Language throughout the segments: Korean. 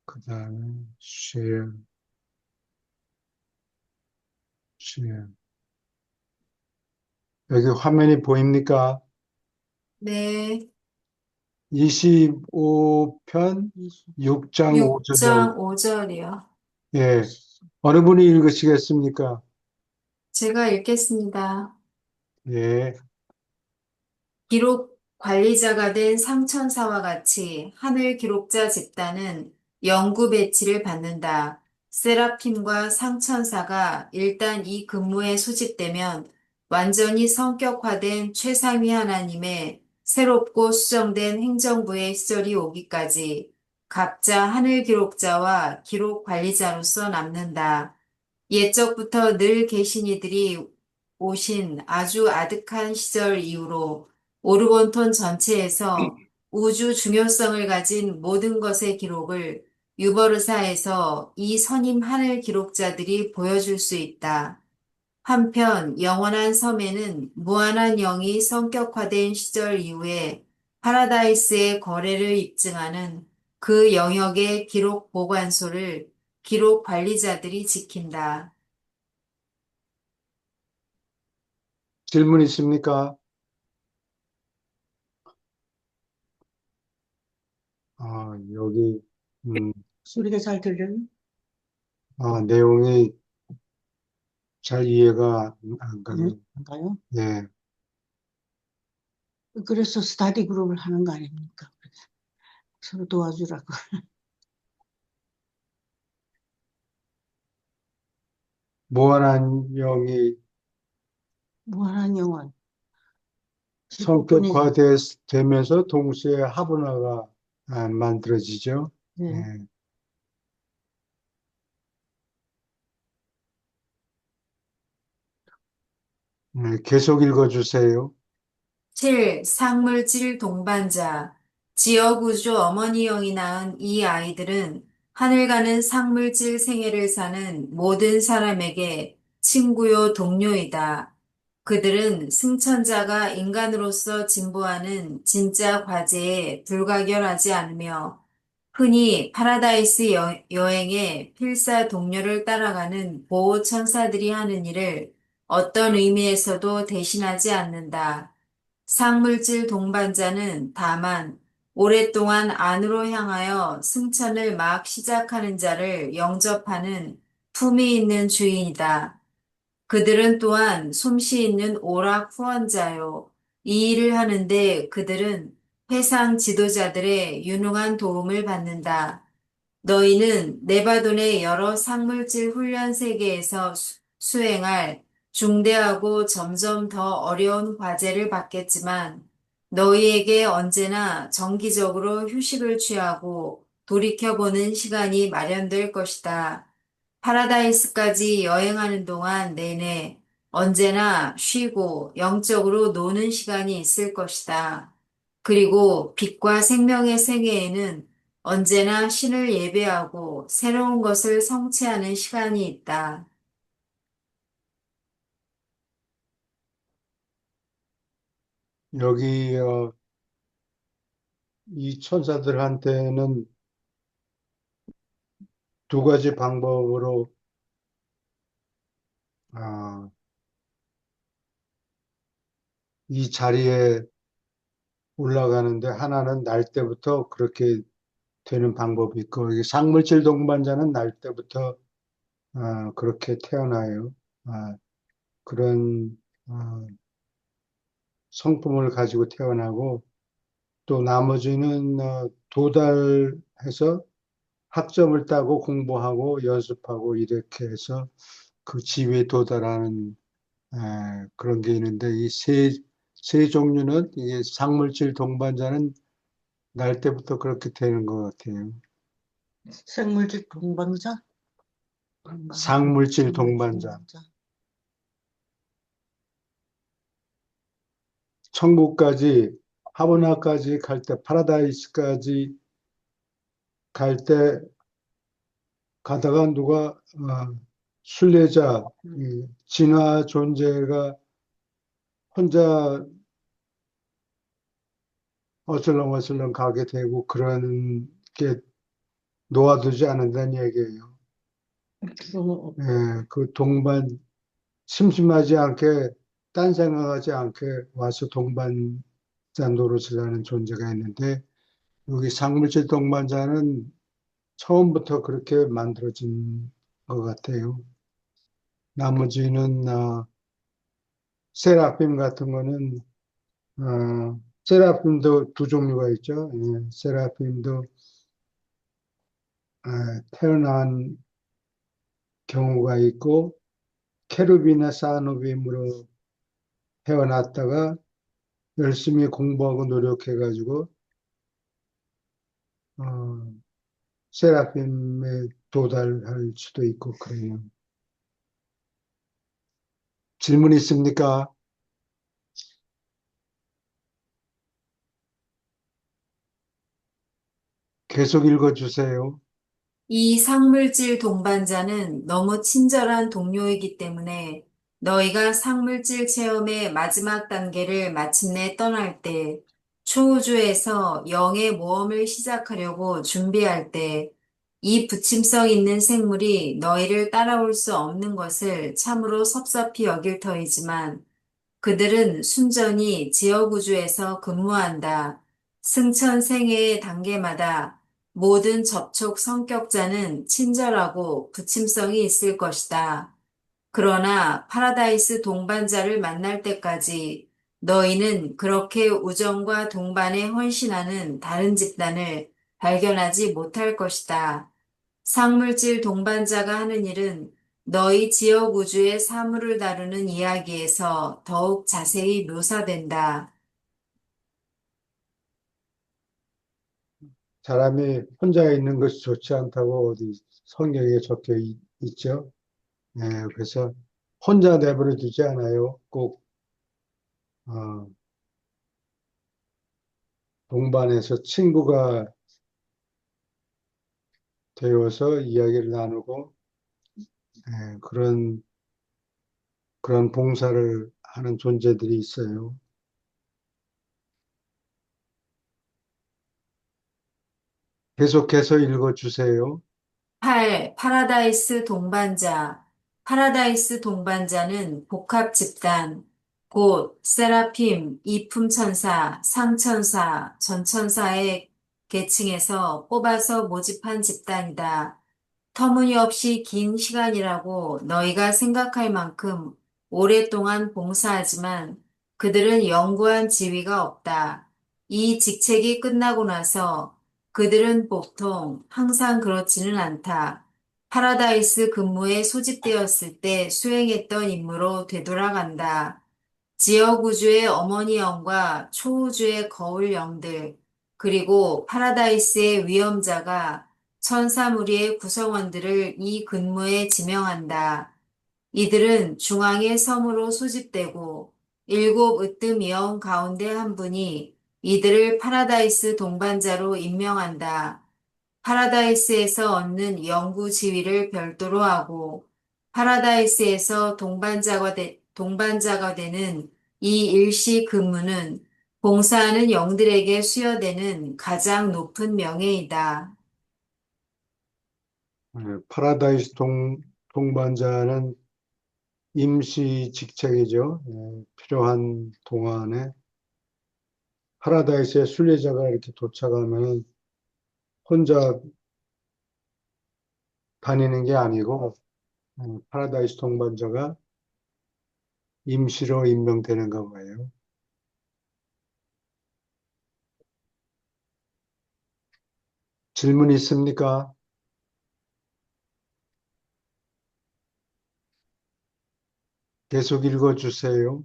그 다음에 share, share. 여기 화면이 보입니까? 네, 25편 6장 5절. 6장 5절이요. 예. 어느 분이 읽으시겠습니까? 제가 읽겠습니다. 예. 기록 관리자가 된 상천사와 같이 하늘 기록자 집단은 영구 배치를 받는다. 세라핌과 상천사가 일단 이 근무에 소집되면 완전히 성격화된 최상위 하나님의 새롭고 수정된 행정부의 시절이 오기까지 각자 하늘 기록자와 기록 관리자로서 남는다. 옛적부터 늘 계신 이들이 오신 아주 아득한 시절 이후로 오르곤톤 전체에서 우주 중요성을 가진 모든 것의 기록을 유버르사에서 이 선임 하늘 기록자들이 보여줄 수 있다. 한편 영원한 섬에는 무한한 영이 성격화된 시절 이후에 파라다이스의 거래를 입증하는 그 영역의 기록 보관소를 기록 관리자들이 지킨다. 질문 있습니까? 여기, 음, 소리가 잘 들려요? 내용이 잘 이해가 안 응? 가요. 안 가요? 예. 그래서 스타디 그룹을 하는 거 아닙니까? 서로 도와주라고. 무한한 영이 무한한 영혼. 제국분이, 성격화되면서 동시에 하분화가 만들어지죠. 네. 예. 계속 읽어주세요. 7. 상물질 동반자. 지어구조 어머니영이 낳은 이 아이들은 하늘 가는 상물질 생애를 사는 모든 사람에게 친구요 동료이다. 그들은 승천자가 인간으로서 진보하는 진짜 과제에 불가결하지 않으며 흔히 파라다이스 여행의 필사 동료를 따라가는 보호 천사들이 하는 일을 어떤 의미에서도 대신하지 않는다. 상물질 동반자는 다만 오랫동안 안으로 향하여 승천을 막 시작하는 자를 영접하는 품이 있는 주인이다. 그들은 또한 솜씨 있는 오락 후원자요. 이 일을 하는데 그들은 회상 지도자들의 유능한 도움을 받는다. 너희는 네바돈의 여러 상물질 훈련 세계에서 수행할 중대하고 점점 더 어려운 과제를 받겠지만 너희에게 언제나 정기적으로 휴식을 취하고 돌이켜보는 시간이 마련될 것이다. 파라다이스까지 여행하는 동안 내내 언제나 쉬고 영적으로 노는 시간이 있을 것이다. 그리고 빛과 생명의 생애에는 언제나 신을 예배하고 새로운 것을 성취하는 시간이 있다. 여기, 이 천사들한테는 두 가지 방법으로, 아, 이 자리에 올라가는데 하나는 날 때부터 그렇게 되는 방법이 있고, 이게 상물질 동반자는 날 때부터, 그렇게 태어나요. 아, 그런, 아, 성품을 가지고 태어나고, 또 나머지는, 도달해서 학점을 따고 공부하고 연습하고 이렇게 해서 그 지위에 도달하는 그런 게 있는데 이 세 종류는 이게 상물질 동반자는 날 때부터 그렇게 되는 것 같아요. 생물질 동반자? 상물질 생물질 동반자. 동반자. 천국까지, 하브나까지 갈 때, 파라다이스까지 갈 때 가다가 누가 순례자, 이 진화 존재가 혼자 어슬렁어슬렁 가게 되고 그런 게 놓아두지 않는다는 얘기예요. 어, 예, 그 동반, 심심하지 않게, 딴 생각하지 않게 와서 동반자 노릇을 하는 존재가 있는데, 여기 상물질 동반자는 처음부터 그렇게 만들어진 것 같아요. 나머지는, 세라핌 같은 거는, 세라핌도 두 종류가 있죠. 예, 세라핌도 태어난 경우가 있고, 케루비나 사누빔으로 태어났다가 열심히 공부하고 노력해가지고, 어, 세라핌에 도달할 수도 있고, 그래요. 질문 있습니까? 계속 읽어주세요. 이 상물질 동반자는 너무 친절한 동료이기 때문에 너희가 상물질 체험의 마지막 단계를 마침내 떠날 때, 초우주에서 영의 모험을 시작하려고 준비할 때, 이 부침성 있는 생물이 너희를 따라올 수 없는 것을 참으로 섭섭히 여길 터이지만, 그들은 순전히 지역우주에서 근무한다. 승천생애의 단계마다 모든 접촉 성격자는 친절하고 부침성이 있을 것이다. 그러나 파라다이스 동반자를 만날 때까지 너희는 그렇게 우정과 동반에 헌신하는 다른 집단을 발견하지 못할 것이다. 상물질 동반자가 하는 일은 너희 지역 우주의 사물을 다루는 이야기에서 더욱 자세히 묘사된다. 사람이 혼자 있는 것이 좋지 않다고 어디 성경에 적혀 있죠. 예, 그래서 혼자 내버려 두지 않아요. 꼭, 어, 동반해서 친구가 되어서 이야기를 나누고, 그런 봉사를 하는 존재들이 있어요. 계속해서 읽어주세요. 8. 파라다이스 동반자. 파라다이스 동반자는 복합 집단, 곧 세라핌, 이품천사, 상천사, 전천사의 계층에서 뽑아서 모집한 집단이다. 터무니없이 긴 시간이라고 너희가 생각할 만큼 오랫동안 봉사하지만 그들은 영구한 지위가 없다. 이 직책이 끝나고 나서 그들은 보통 항상 그렇지는 않다. 파라다이스 근무에 소집되었을 때 수행했던 임무로 되돌아간다. 지역 우주의 어머니 영과 초우주의 거울 영들, 그리고 파라다이스의 위험자가 천사 무리의 구성원들을 이 근무에 지명한다. 이들은 중앙의 섬으로 소집되고 일곱 으뜸 영 가운데 한 분이 이들을 파라다이스 동반자로 임명한다. 파라다이스에서 얻는 연구 지위를 별도로 하고 파라다이스에서 동반자가 되는 이 일시 근무는 봉사하는 영들에게 수여되는 가장 높은 명예이다. 파라다이스 동반자는 임시 직책이죠. 필요한 동안에 파라다이스의 순례자가 이렇게 도착하면 혼자 다니는 게 아니고 파라다이스 동반자가 임시로 임명되는가 봐요. 질문 있습니까? 계속 읽어주세요.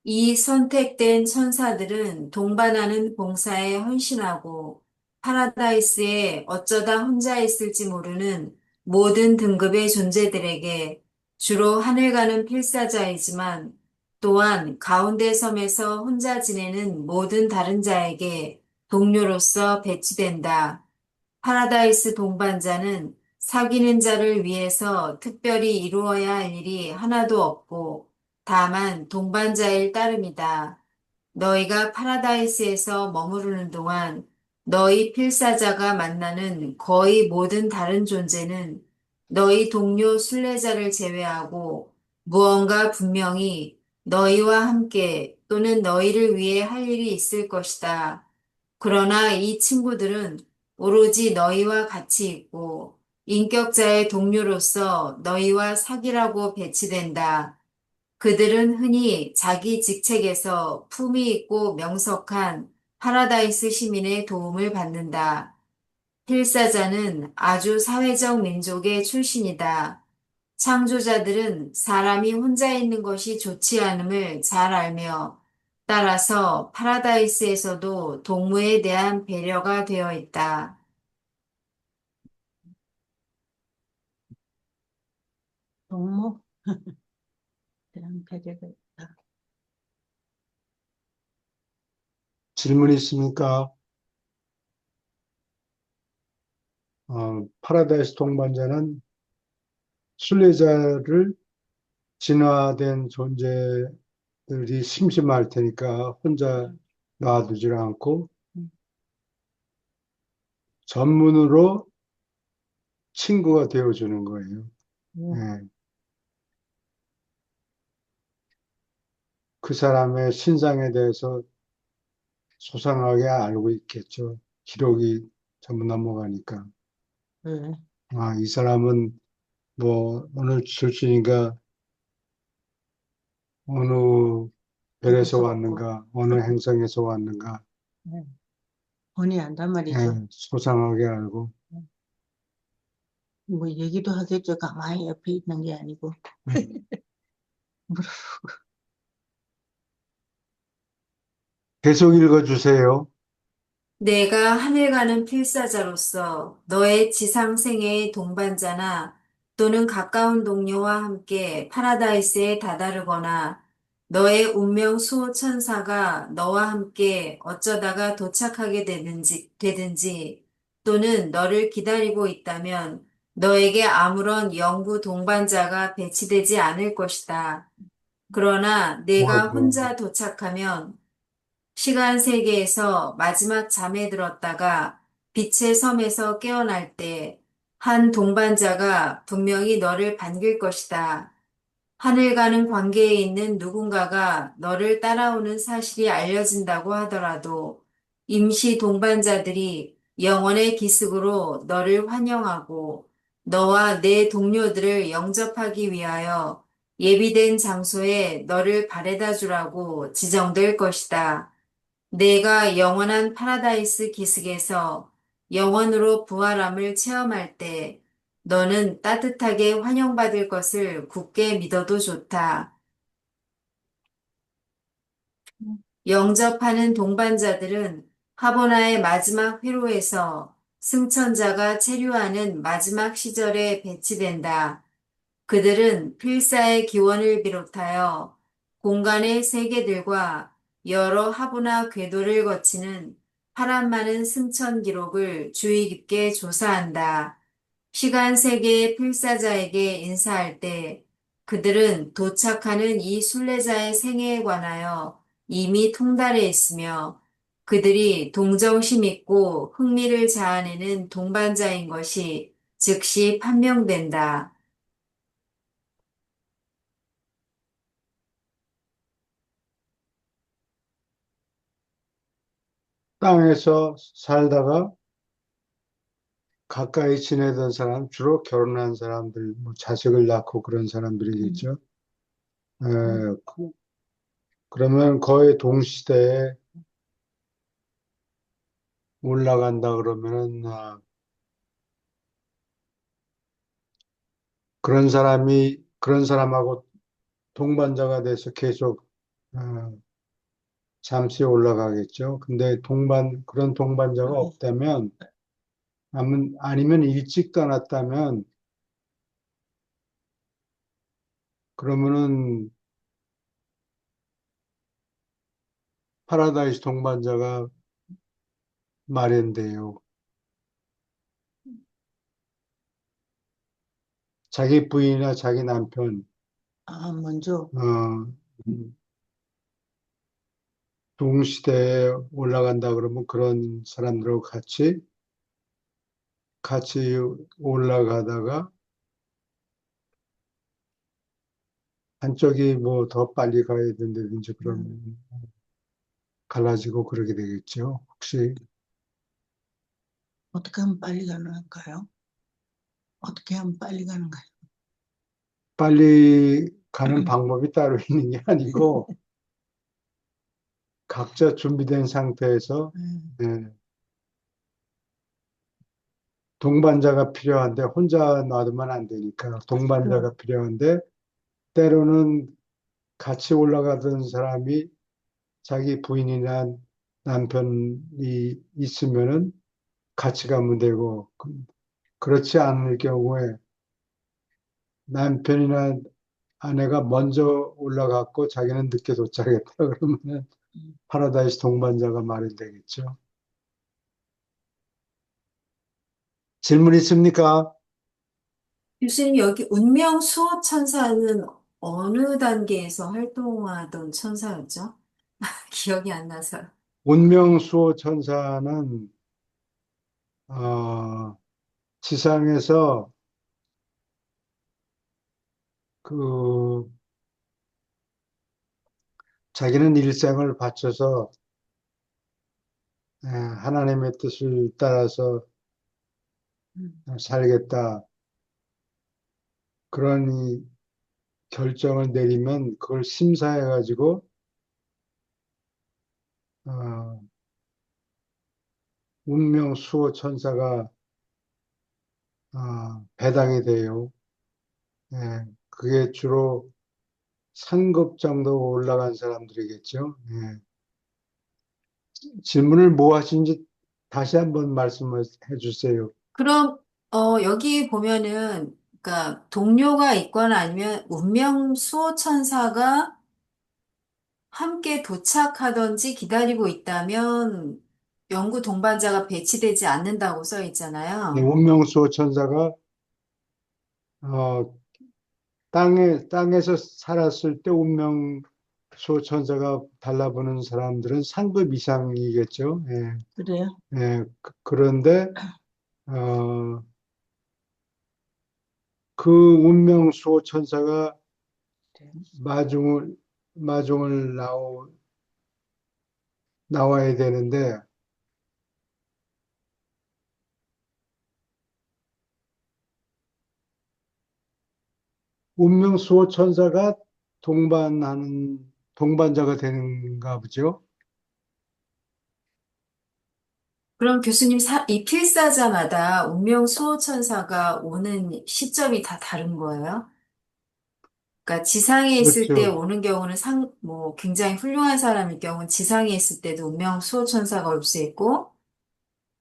이 선택된 천사들은 동반하는 봉사에 헌신하고 파라다이스에 어쩌다 혼자 있을지 모르는 모든 등급의 존재들에게 주로 하늘 가는 필사자이지만 또한 가운데 섬에서 혼자 지내는 모든 다른 자에게 동료로서 배치된다. 파라다이스 동반자는 사귀는 자를 위해서 특별히 이루어야 할 일이 하나도 없고 다만 동반자일 따름이다. 너희가 파라다이스에서 머무르는 동안 너희 필사자가 만나는 거의 모든 다른 존재는 너희 동료 순례자를 제외하고 무언가 분명히 너희와 함께 또는 너희를 위해 할 일이 있을 것이다. 그러나 이 친구들은 오로지 너희와 같이 있고 인격자의 동료로서 너희와 사귀라고 배치된다. 그들은 흔히 자기 직책에서 품위 있고 명석한 파라다이스 시민의 도움을 받는다. 필사자는 아주 사회적 민족의 출신이다. 창조자들은 사람이 혼자 있는 것이 좋지 않음을 잘 알며 따라서 파라다이스에서도 동무에 대한 배려가 되어 있다. 동무 대한 배려가 있다. 질문 있습니까? 파라다이스 동반자는 순례자를 진화된 존재들이 심심할 테니까 혼자 놔두질 않고 음, 전문으로 친구가 되어주는 거예요. 음, 예. 그 사람의 신상에 대해서 소상하게 알고 있겠죠. 기록이 전부 넘어가니까. 네. 이 사람은 뭐 어느 출신인가, 어느 별에서 어디서 왔고, 왔는가, 어느 행성에서 왔는가, 네. 본의 안단 말이죠. 예, 소상하게 알고. 뭐 얘기도 하겠죠. 가만히 옆에 있는 게 아니고. 음. 계속 읽어주세요. 내가 하늘 가는 필사자로서 너의 지상생애의 동반자나 또는 가까운 동료와 함께 파라다이스에 다다르거나 너의 운명 수호천사가 너와 함께 어쩌다가 도착하게 되든지 또는 너를 기다리고 있다면 너에게 아무런 영구 동반자가 배치되지 않을 것이다. 그러나 내가 아이고, 혼자 도착하면 시간 세계에서 마지막 잠에 들었다가 빛의 섬에서 깨어날 때 한 동반자가 분명히 너를 반길 것이다. 하늘 가는 관계에 있는 누군가가 너를 따라오는 사실이 알려진다고 하더라도 임시 동반자들이 영원의 기슭으로 너를 환영하고 너와 내 동료들을 영접하기 위하여 예비된 장소에 너를 바래다 주라고 지정될 것이다. 내가 영원한 파라다이스 기슭에서 영원으로 부활함을 체험할 때 너는 따뜻하게 환영받을 것을 굳게 믿어도 좋다. 영접하는 동반자들은 하보나의 마지막 회로에서 승천자가 체류하는 마지막 시절에 배치된다. 그들은 필사의 기원을 비롯하여 공간의 세계들과 여러 하부나 궤도를 거치는 파란 많은 승천 기록을 주의 깊게 조사한다. 시간 세계의 필사자에게 인사할 때 그들은 도착하는 이 순례자의 생애에 관하여 이미 통달해 있으며 그들이 동정심 있고 흥미를 자아내는 동반자인 것이 즉시 판명된다. 땅에서 살다가 가까이 지내던 사람, 주로 결혼한 사람들, 뭐 자식을 낳고 그런 음, 사람들이겠죠. 에, 음, 그러면 거의 동시대에 올라간다 그러면은, 그런 사람하고 동반자가 돼서 계속, 어, 잠시 올라가겠죠. 근데 그런 동반자가 네. 없다면, 아니면 일찍 떠났다면, 그러면은 파라다이스 동반자가 마련돼요. 자기 부인이나 자기 남편, 먼저, 어, 음, 동시대에 올라간다 그러면 그런 사람들하고 같이 올라가다가 한쪽이 뭐 더 빨리 가야 된다든지 음, 그러면 갈라지고 그러게 되겠죠. 혹시 어떻게 하면 빨리 가능할까요? 어떻게 하면 빨리 가는가요? 빨리 가는 방법이 따로 있는 게 아니고 각자 준비된 상태에서 음, 예, 동반자가 필요한데 혼자 놔두면 안 되니까 그렇죠. 동반자가 필요한데 때로는 같이 올라가던 사람이 자기 부인이나 남편이 있으면은 같이 가면 되고 그렇지 않을 경우에 남편이나 아내가 먼저 올라갔고 자기는 늦게 도착했다 그러면은 음, 파라다이스 동반자가 마련되겠죠. 질문 있습니까? 교수님, 여기 운명 수호 천사는 어느 단계에서 활동하던 천사였죠? 기억이 안 나서. 운명수호 천사는 어, 지상에서 그 자기는 일생을 바쳐서 하나님의 뜻을 따라서 음, 살겠다. 그런 이 결정을 내리면 그걸 심사해가지고 어, 운명수호 천사가 배당이 돼요. 예, 그게 주로 상급 정도 올라간 사람들이겠죠. 예. 질문을 뭐 하신지 다시 한번 말씀해 주세요. 그럼, 여기 보면은, 그러니까 동료가 있거나 아니면 운명 수호 천사가 함께 도착하던지 기다리고 있다면 연구 동반자가 배치되지 않는다고 써 예, 있잖아요. 운명수호 천사가 어, 땅에서 살았을 때 운명수호 천사가 달라붙는 사람들은 상급 이상이겠죠. 예, 그래요? 예, 그런데 어, 그 운명수호 천사가 네. 마중을 나와야 되는데 운명수호 천사가 동반자가 되는가 보죠. 그럼 교수님, 이 필사자마다 운명 수호 천사가 오는 시점이 다 다른 거예요? 그러니까 지상에 있을 때 그렇죠. 오는 경우는 뭐 굉장히 훌륭한 사람일 경우는 지상에 있을 때도 운명 수호 천사가 올 수 있고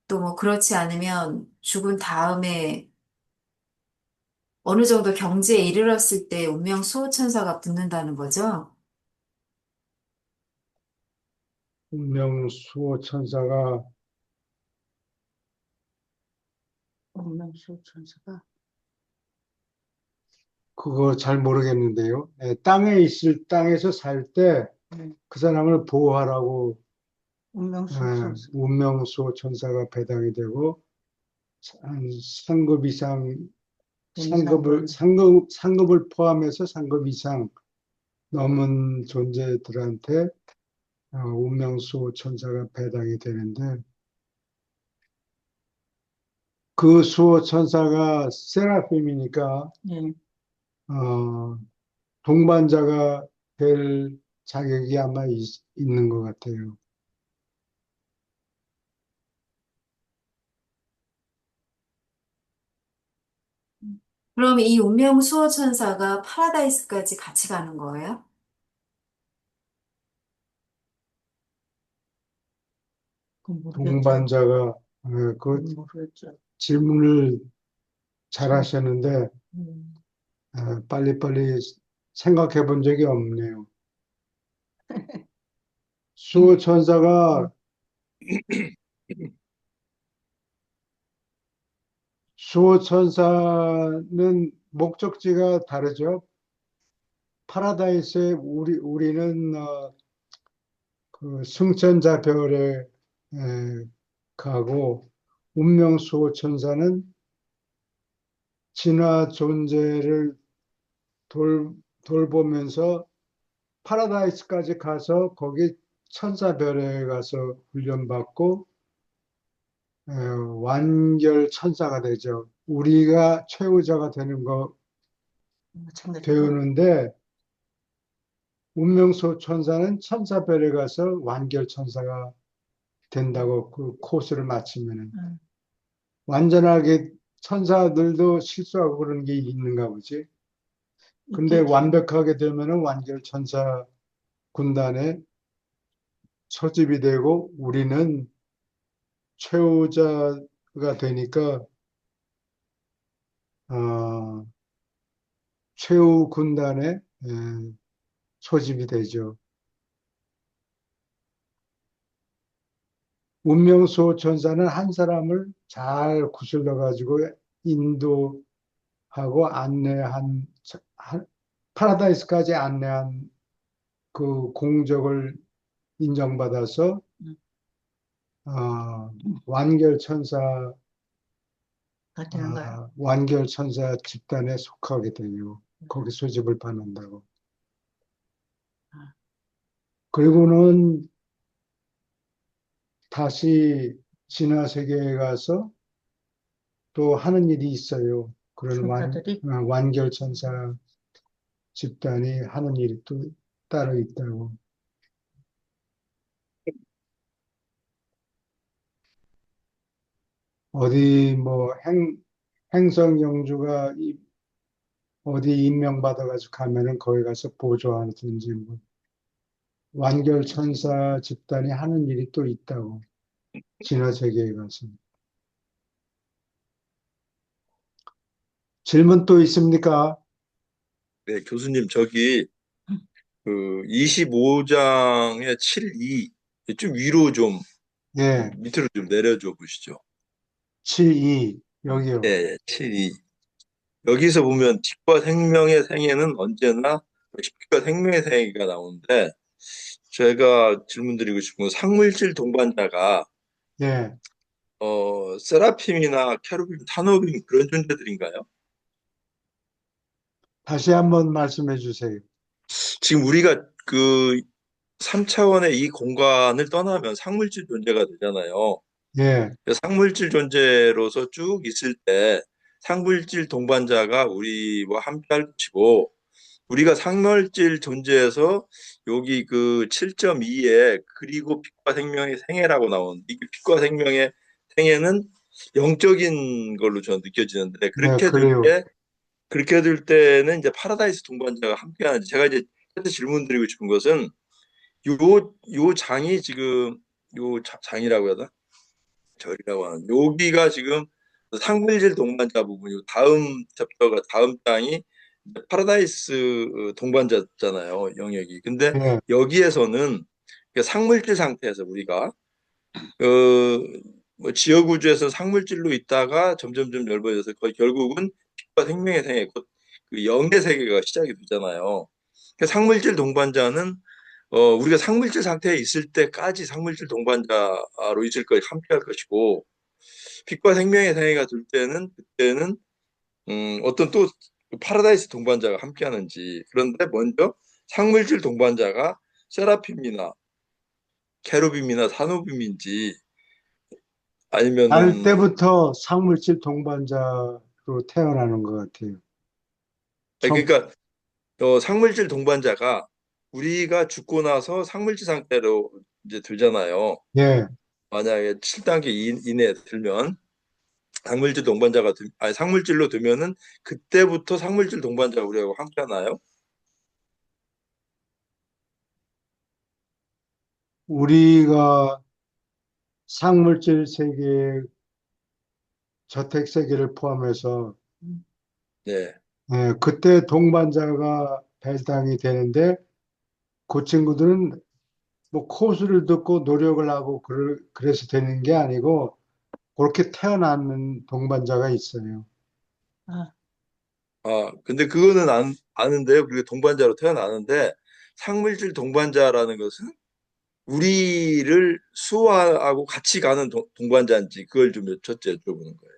또 뭐 그렇지 않으면 죽은 다음에 어느 정도 경지에 이르렀을 때 운명 수호 천사가 붙는다는 거죠. 운명수호 천사가 운명수 천사가 그거 잘 모르겠는데요. 예, 땅에서 살 때 네. 그 사람을 보호하라고 운명수 천사 운명수호 천사가 배당이 되고 한 상급 이상 임상분 상급을 포함해서 상급 이상 넘은 존재들한테 운명수호 천사가 배당이 되는데 그 수호 천사가 세라핌이니까 네. 어, 동반자가 될 자격이 아마 있는 것 같아요. 그럼 이 운명 수호 천사가 파라다이스까지 같이 가는 거예요? 그건 모르겠죠. 동반자가 그 그건 모르겠죠. 질문을 잘 참, 하셨는데 음, 빨리빨리 생각해 본 적이 없네요. 수호 천사가 수호 천사는 목적지가 다르죠. 파라다이스에 우리는 그 승천자 별에 가고 운명수호 천사는 진화 존재를 돌보면서 파라다이스까지 가서 거기 천사별에 가서 훈련받고 완결 천사가 되죠. 우리가 최후자가 되는 거 마찬가지고. 배우는데 운명수 천사는 천사별에 가서 완결 천사가 된다고 그 코스를 마치면은 음, 완전하게 천사들도 실수하고 그런 게 있는가 보지. 근데 있겠지. 완벽하게 되면은 완결 천사 군단에 소집이 되고 우리는 최후자가 되니까 어, 최후 군단에 소집이 되죠. 운명수호 천사는 한 사람을 잘 구슬러 가지고 인도하고 안내한 파라다이스까지 안내한 그 공적을 인정받아서 음, 완결 천사 되는 거야. 완결 천사 집단에 속하게 돼요. 거기 소집을 받는다고. 아, 그리고는 다시 진화 세계에 가서 또 하는 일이 있어요. 그런 천사들이 완결 천사 집단이 하는 일이 또 따로 있다고. 어디 뭐 행성 영주가 어디 임명받아가지고 가면은 거기 가서 보조하든지 뭐 완결 천사 집단이 하는 일이 또 있다고. 진화 세계에 가서. 질문 또 있습니까? 네, 교수님, 저기, 25장의 7이 좀 위로 좀, 예, 밑으로 좀 내려줘 보시죠. 7이 여기요. 예, 7이. 여기서 보면 빛과 생명의 생애는 언제나 빛과 생명의 생애가 나오는데, 제가 질문드리고 싶은 건 상물질 동반자가, 예, 세라핌이나 케루빔, 타노빔 그런 존재들인가요? 다시 한번 말씀해 주세요. 지금 우리가 그 3차원의 이 공간을 떠나면 상물질 존재가 되잖아요. 예, 상물질 존재로서 쭉 있을 때 상물질 동반자가 우리와 함께 할 것이고 우리가 상물질 존재에서 여기 그 7.2에 그리고 빛과 생명의 생애라고 나온 이 빛과 생명의 생애는 영적인 걸로 저는 느껴지는데 네, 그래요. 그렇게 될 때는 이제 파라다이스 동반자가 함께 하는지 제가 이제 질문 드리고 싶은 것은 요 장이 지금 장이라고 해야 되나? 절이라고 하는 여기가 지금 상물질 동반자 부분 요 다음 챕터가 다음 장이 파라다이스 동반자잖아요 영역이 근데 예, 여기에서는 상물질 상태에서 우리가 뭐 지역 우주에서 상물질로 있다가 점점점 넓어져서 거의 결국은 빛과 생명의 세계 그 영의 세계가 시작이 되잖아요. 상물질 동반자는 우리가 상물질 상태에 있을 때까지 상물질 동반자로 있을 거 함께 할 것이고 빛과 생명의 상해가 될 때는 그때는 어떤 또 파라다이스 동반자가 함께 하는지 그런데 먼저 상물질 동반자가 세라핌이나 케루빔이나 사노빔인지 날 아니면은 때부터 상물질 동반자로 태어나는 것 같아요. 아니, 청, 그러니까 상물질 동반자가 우리가 죽고 나서 상물질 상태로 이제 되잖아요. 예, 만약에 7단계 이내에 들면 상물질로 되면은 그때부터 상물질 동반자가 우리하고 함께 하나요? 우리가 상물질 세계, 저택 세계를 포함해서 음, 네. 그때 동반자가 배당이 되는데 그 친구들은 뭐 코수를 듣고 노력을 하고 그래서 되는 게 아니고 그렇게 태어나는 동반자가 있어요. 아, 근데 그거는 아는데요. 그리고 동반자로 태어나는데 상물질 동반자라는 것은 우리를 수호하고 같이 가는 동반자인지 그걸 좀 첫째 여쭤보는 거예요.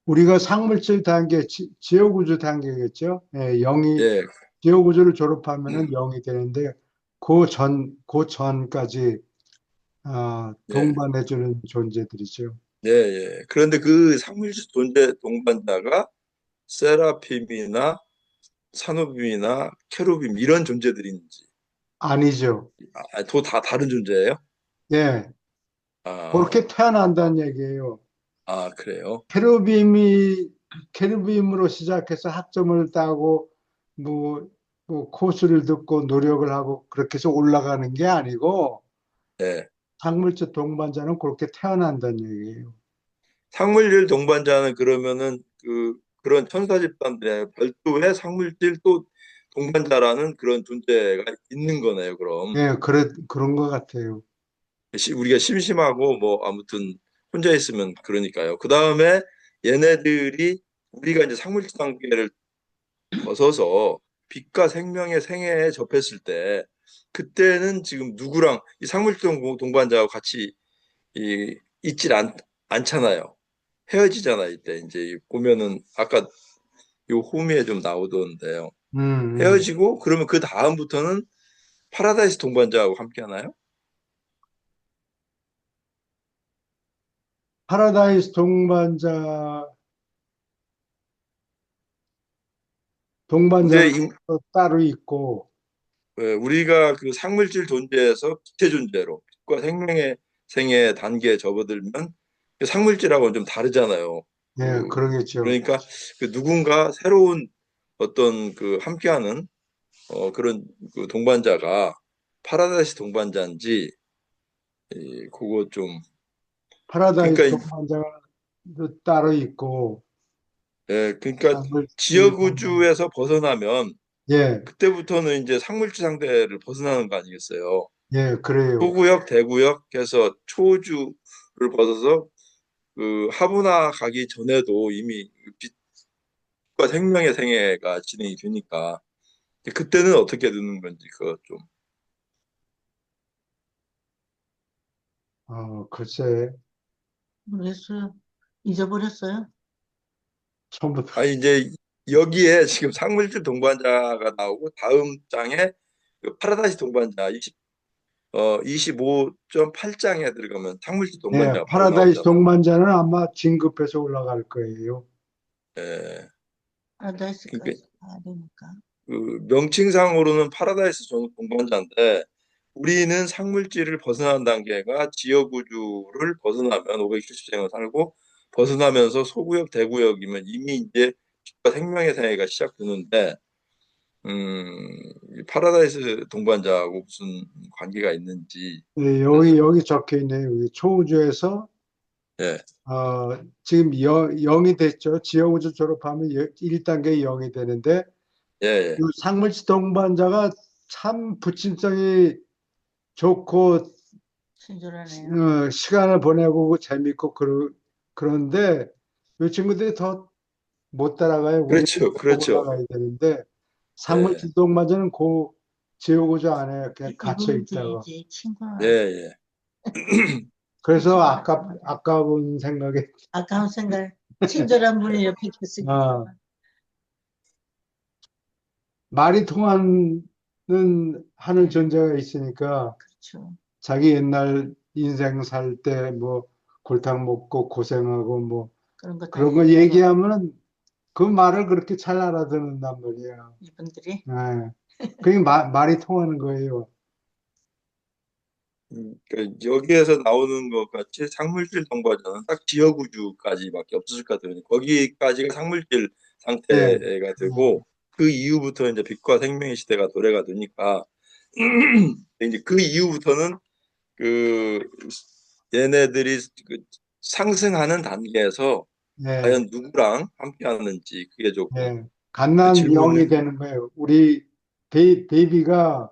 우리가 상물질 단계, 지옥우주 단계겠죠? 예, 영이, 예, 지옥우주를 졸업하면은 영이 되는데, 그 전까지, 예, 동반해주는 존재들이죠. 예, 예. 그런데 그 상물질 존재 동반자가 세라핌이나 산후빔이나 케루빔 이런 존재들인지 아니죠. 다 다른 존재예요? 예, 그렇게 아, 태어난다는 얘기예요. 그래요? 케루빔이, 케루빔으로 시작해서 학점을 따고, 뭐, 뭐, 코스를 듣고 노력을 하고, 그렇게 해서 올라가는 게 아니고, 예. 상물질 동반자는 그렇게 태어난다는 얘기예요. 상물질 동반자는 그러면은 그런 천사 집단들의 별도의 상물질 또 동반자라는 그런 존재가 있는 거네요, 그럼. 예, 그런 것 같아요. 우리가 심심하고 뭐 아무튼 혼자 있으면 그러니까요. 그 다음에 얘네들이 우리가 이제 상물질 단계를 벗어서 빛과 생명의 생애에 접했을 때 그때는 지금 누구랑 이 상물질 동반자하고 같이 있질 않잖아요. 헤어지잖아, 이때. 이제 보면은 아까 요 호미에 좀 나오던데요. 음, 음. 헤어지고 그러면 그 다음부터는 파라다이스 동반자하고 함께 하나요? 파라다이스 동반자는 근데 또 따로 있고, 우리가 그 상물질 존재에서 기체 존재로 빛과 생명의 생애 단계에 접어들면 그 상물질하고는 좀 다르잖아요. 예, 그러겠죠. 그러니까 그 누군가 새로운 어떤 그 함께하는 그런 그 동반자가 파라다이스 동반자인지 그거 좀 파라다이스 그러니까 동반자가 또 따로 있고, 그러니까 상물질 지역 동반, 우주에서 벗어나면 예, 그때부터는 이제 상물질 상태를 벗어나는 거 아니겠어요? 예, 그래요. 소구역, 대구역해서 초우주를 벗어서 그 하부나 가기 전에도 이미 빛과 생명의 생애가 진행이 되니까 그때는 어떻게 되는 건지 그거 좀 글쎄, 모르겠어요. 잊어버렸어요. 처음부터, 아니 이제 여기에 지금 상물질 동반자가 나오고 다음 장에 그 파라다이스 동반자 25.8장에 들어가면 상물질 예, 동반자가 바로 파라다이스 나오잖아요. 동반자는 아마 진급해서 올라갈 거예요. 예. 그러니까 파라다이스까지 가야 되니까. 그 명칭상으로는 파라다이스 동반자인데 우리는 상물질을 벗어난 단계가 지역 우주를 벗어나면 570생을 살고 벗어나면서 소구역, 대구역이면 이미 이제 빛과 생명의 생애가 시작되는데 이 파라다이스 동반자하고 무슨 관계가 있는지 예, 그래서 여기 적혀 있네요. 여기 초우주에서 예, 지금 0이 됐죠. 지형우주 졸업하면 1단계 0이 되는데 예, 예. 이 상물치 동반자가 참 부침성이 좋고 친절하네요. 시간을 보내고 재밌고 그런데 이 친구들이 더 못 따라가요. 우리는 그렇죠, 더 그렇죠. 올라가야 되는데 예, 상물치 동반자는 그 지형우주 안에 그냥 갇혀 이분 있다가 이제 예, 친구는 예. 그래서 아까운 생각에 아까운 생각, 친절한 분이 옆에 계시니까. 아, 말이 통하는 하는 존재가 있으니까 그렇죠. 자기 옛날 인생 살 때 뭐 골탕 먹고 고생하고 뭐 그런 거 다 그런 거 얘기하고 얘기하면은 그 말을 그렇게 잘 알아듣는단 말이야. 이분들이 예. 그게 말이 통하는 거예요. 그러니까 여기에서 나오는 것 같이 상물질 동반자는 딱 지역 우주까지밖에 없을 것 같아요. 거기까지가 상물질 예. 상태가 예. 되고 그 이후부터 이제 빛과 생명의 시대가 도래가 되니까 이제 그 이후부터는 그 얘네들이 그 상승하는 단계에서 예. 과연 누구랑 함께 하는지 그게 조금 예. 그 갓난 질문을 영이 되는 거예요. 우리 베이비가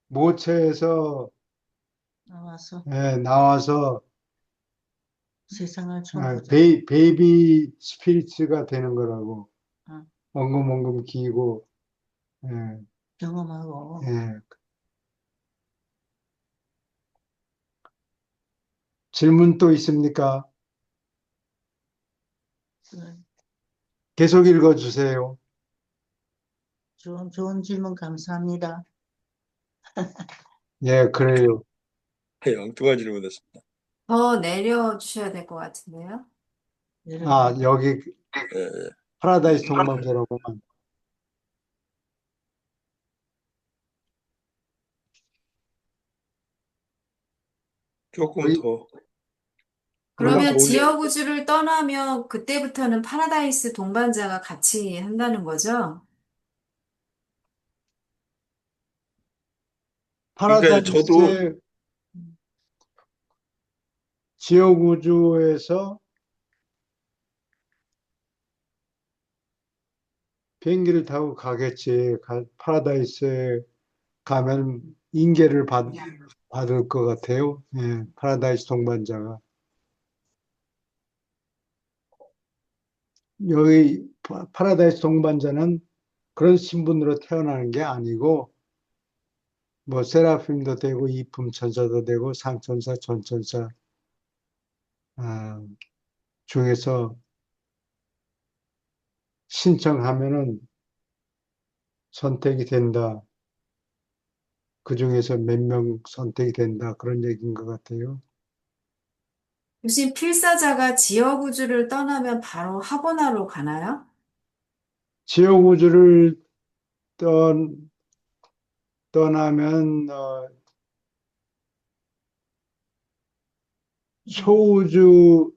모체에서 나와서 나와서 세상을 처음 보죠. 베이비 스피리츠가 되는 거라고. 어, 엉금엉금 기고, 예, 경험하고 예. 질문 또 있습니까? 네. 계속 읽어주세요. 좋은 질문 감사합니다. 예, 그래요. 엉뚱한 질문했습니다. 더 내려주셔야 될 것 같은데요. 아, 여기 예, 예. 파라다이스 동반자라고만. 조금 거의 더 그러면 올려. 지역 우주를 떠나면 그때부터는 파라다이스 동반자가 같이 한다는 거죠? 그러니까 저도 파라다이스 지역 우주에서 비행기를 타고 가겠지. 파라다이스에 가면 인계를 받을 것 같아요. 예, 파라다이스 동반자가. 여기 파라다이스 동반자는 그런 신분으로 태어나는 게 아니고, 뭐, 세라핌도 되고, 이품천사도 되고, 상천사, 전천사, 아, 중에서 신청하면은 선택이 된다. 그 중에서 몇 명 선택이 된다. 그런 얘기인 것 같아요. 교수님, 필사자가 지역 우주를 떠나면 바로 하버나로 가나요? 지역 우주를 떠나면, 초우주,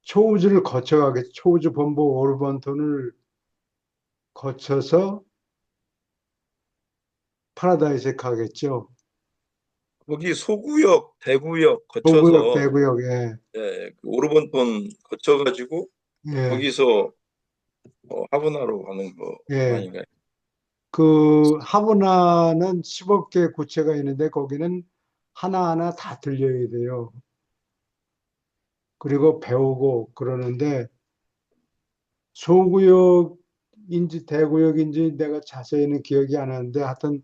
초우주를 거쳐가겠죠. 초우주 본부 오르번톤을 거쳐서 파라다이스에 가겠죠. 거기 소구역, 대구역 소구역, 거쳐서 대구역, 예, 그 오르본톤 거쳐가지고 예, 거기서 하브나로 가는 거 예. 아닌가요? 그 하브나는 10억 개 구체가 있는데 거기는 하나하나 다 들려야 돼요. 그리고 배우고 그러는데 소구역인지 대구역인지 내가 자세히는 기억이 안 나는데 하여튼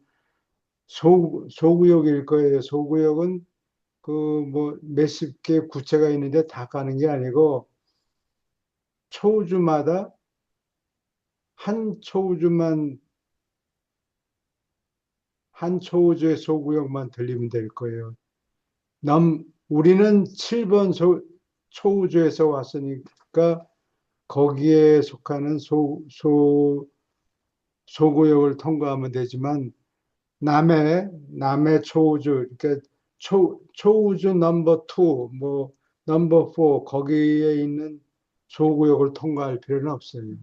소구역일 거예요. 소구역은 그 뭐 몇십 개 구체가 있는데 다 가는 게 아니고 초우주마다 한 초우주만 한 초우주의 소구역만 들리면 될 거예요. 우리는 7번 초우주에서 왔으니까 거기에 속하는 소구역을 통과하면 되지만 남의 초우주, 그러니까 초우주 넘버 2, 뭐 넘버 4 거기에 있는 소구역을 통과할 필요는 없어요.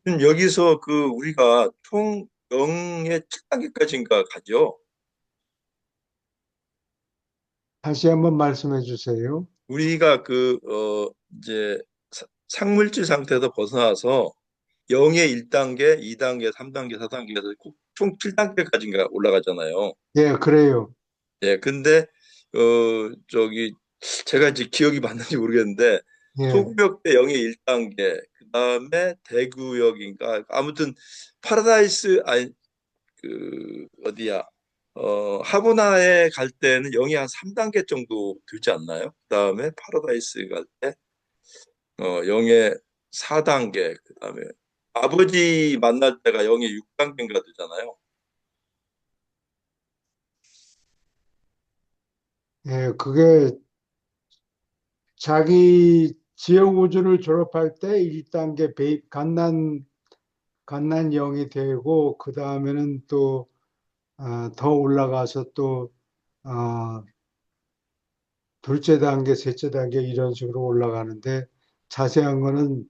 여기서 그 우리가 총 0의 7단계까지인가 가죠. 다시 한번 말씀해 주세요. 우리가 이제 상물질 상태에서 벗어나서 0의 1단계, 2단계, 3단계, 4단계에서 총 7단계까지인가 올라가잖아요. 예, 그래요. 예, 근데 저기 제가 이제 기억이 맞는지 모르겠는데 예, 소구역 때 0의 1단계, 그다음에 대구역인가 아무튼 파라다이스 아니 어디야? 하브나에 갈 때는 0이 한 3단계 정도 되지 않나요? 그다음에 파라다이스 갈 때 0의 4단계, 그다음에 아버지 만날 때가 0의 6단계인가 되잖아요. 예, 그게 자기 지역 우주를 졸업할 때 1단계 갓난 0이 되고, 그 다음에는 또, 더 올라가서 또, 아, 둘째 단계, 셋째 단계 이런 식으로 올라가는데, 자세한 거는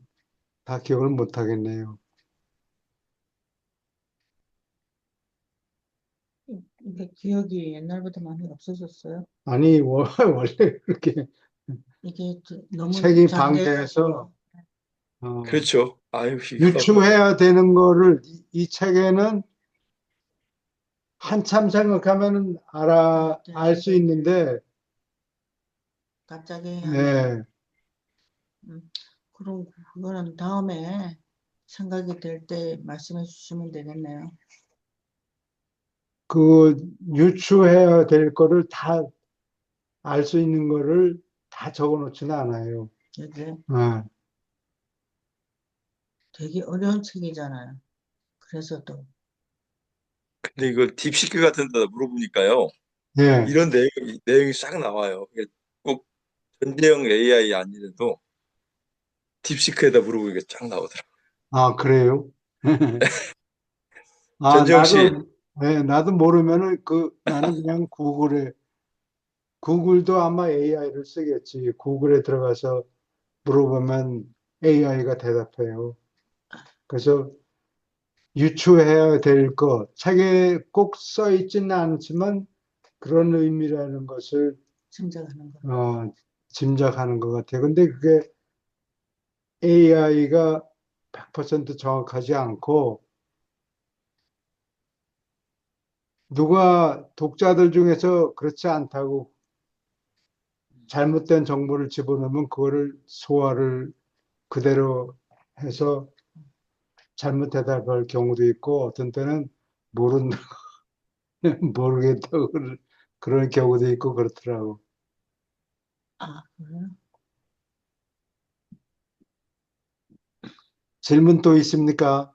다 기억을 못 하겠네요. 이게 기억이 옛날보다 많이 없어졌어요. 아니, 원래 그렇게 이게 너무 책이 잘 방대해서, 돼가지고. 어, 그렇죠. 아유, 이거 유추해야 되는 거를 이 책에는 한참 생각하면 알 수 있는데, 갑자기 하면 네, 그럼 그거는 다음에 생각이 될 때 말씀해 주시면 되겠네요. 그 유추해야 될 거를 다 알 수 있는 거를 다 적어 놓지는 않아요. 이게 예. 되게 어려운 책이잖아요. 그래서 또, 근데 이걸 딥시크 같은 데다 물어보니까요. 예. 이런 내용이 싹 나와요. 이게 꼭 전제형 AI 아니래도 딥시크에다 물어보니까 쫙 나오더라고요. 아, 그래요? 아, 전재영 씨, 나도 모르면은 나는 그냥 구글도 아마 AI를 쓰겠지. 구글에 들어가서 물어보면 AI가 대답해요. 그래서 유추해야 될 것, 책에 꼭 써 있지는 않지만 그런 의미라는 것을 짐작하는 거. 짐작하는 것 같아요. 근데 그게 AI가 100% 정확하지 않고 누가 독자들 중에서 그렇지 않다고 잘못된 정보를 집어넣으면 그거를 소화를 그대로 해서 잘못 대답할 경우도 있고 어떤 때는 모른다, 모르겠다고 그런 경우도 있고 그렇더라고. 아, 그래요? 질문 또 있습니까?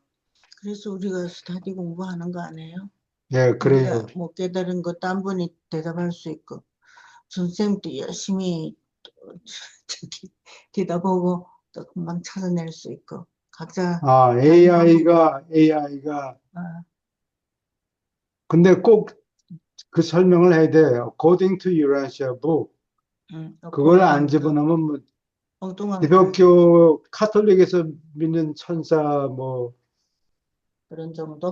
그래서 우리가 스터디 공부하는 거 아니에요? 예, 우리가 그래요. 뭐 깨달은 것도 한 번에 대답할 수 있고, 선생님도 열심히 또 저기 대답하고 또 금방 찾아낼 수 있고, 각자 아, 다른 방법으로, AI가, 아, 근데 꼭 그 설명을 해야 돼. According to Eurasia Book. 그걸 엎어놓은 안 거니까 집어넣으면 뭐 엉뚱한 거 기독교 카톨릭에서 믿는 천사 그런 정도?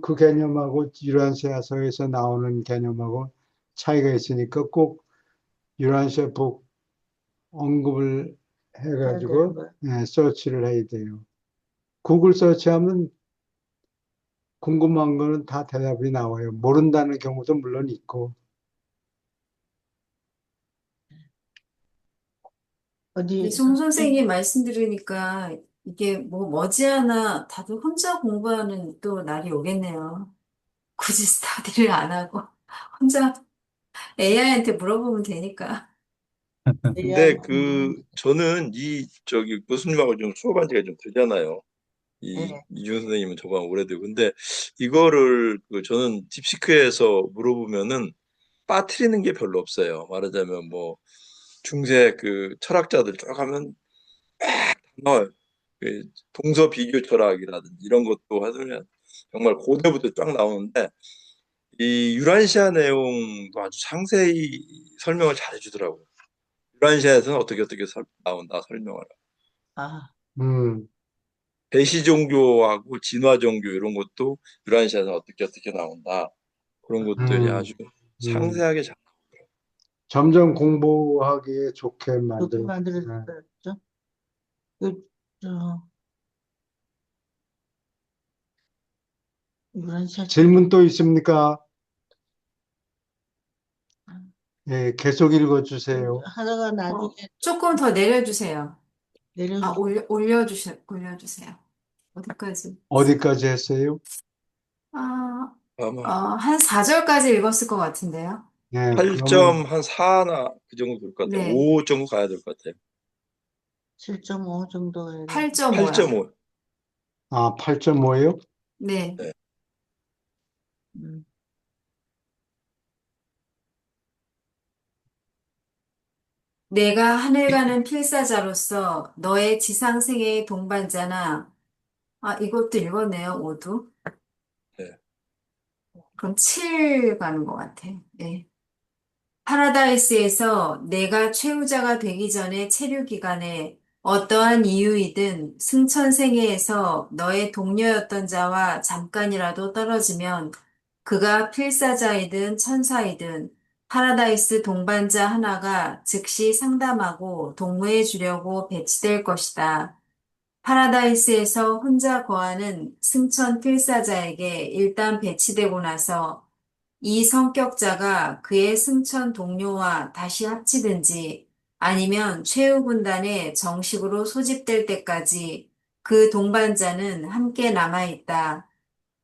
그 개념하고 유란시아서에서 나오는 개념하고 차이가 있으니까 꼭 유란시아 복 언급을 해야 되는 해가지고 거야. 서치를 해야 돼요. 구글 서치하면 궁금한 거는 다 대답이 나와요. 모른다는 경우도 물론 있고. 근데 어디 송 선생님 말씀 들으니까 이게 뭐 머지않아 다들 혼자 공부하는 또 날이 오겠네요. 굳이 스터디를 안 하고 혼자 AI한테 물어보면 되니까. AI 근데 공부하는 저는 저기 교수님하고 좀 수업한 지가 좀 되잖아요. 예, 이준 선생님은 저보다 오래되고. 근데 이거를 저는 딥시크에서 물어보면은 빠뜨리는 게 별로 없어요. 말하자면 뭐 중세 철학자들 쭉 하면 나와요. 동서 비교 철학이라든지 이런 것도 하면 정말 고대부터 쫙 나오는데 이 유란시아 내용도 아주 상세히 설명을 잘 해주더라고요. 유란시아에서는 어떻게 나온다 설명을. 아, 음, 배시 종교하고 진화 종교 이런 것도 유란시아에서 어떻게 나온다. 그런 것들이 음, 아주 음. 상세하게 잘. 점점 공부하기에 좋게 좋게 만들어. 네. 만들어졌죠. 그, 저, 이런 책 질문 또 있습니까? 예, 계속 읽어주세요. 하다가 나중에 조금 더 내려주세요. 내려주, 올려주세요. 어디까지? 어디까지 했어요? 아, 아마 한 4절까지 읽었을 것 같은데요. 예, 그러면 8점 한 4나 그 정도 될 것 같아요. 네, 5 정도 가야 될 것 같아요. 7.5 정도 해야 되고. 8.5요. 8.5. 8.5예요? 네. 네. 음, 내가 하늘 가는 필사자로서 너의 지상생애의 동반자나, 이것도 읽었네요, 모두. 네. 그럼 7 가는 것 같아. 네. 파라다이스에서 내가 최후자가 되기 전에 체류 기간에 어떠한 이유이든 승천생애에서 너의 동료였던 자와 잠깐이라도 떨어지면 그가 필사자이든 천사이든 파라다이스 동반자 하나가 즉시 상담하고 동무해 주려고 배치될 것이다. 파라다이스에서 혼자 거하는 승천 필사자에게 일단 배치되고 나서 이 성격자가 그의 승천 동료와 다시 합치든지 아니면 최후 군단에 정식으로 소집될 때까지 그 동반자는 함께 남아 있다.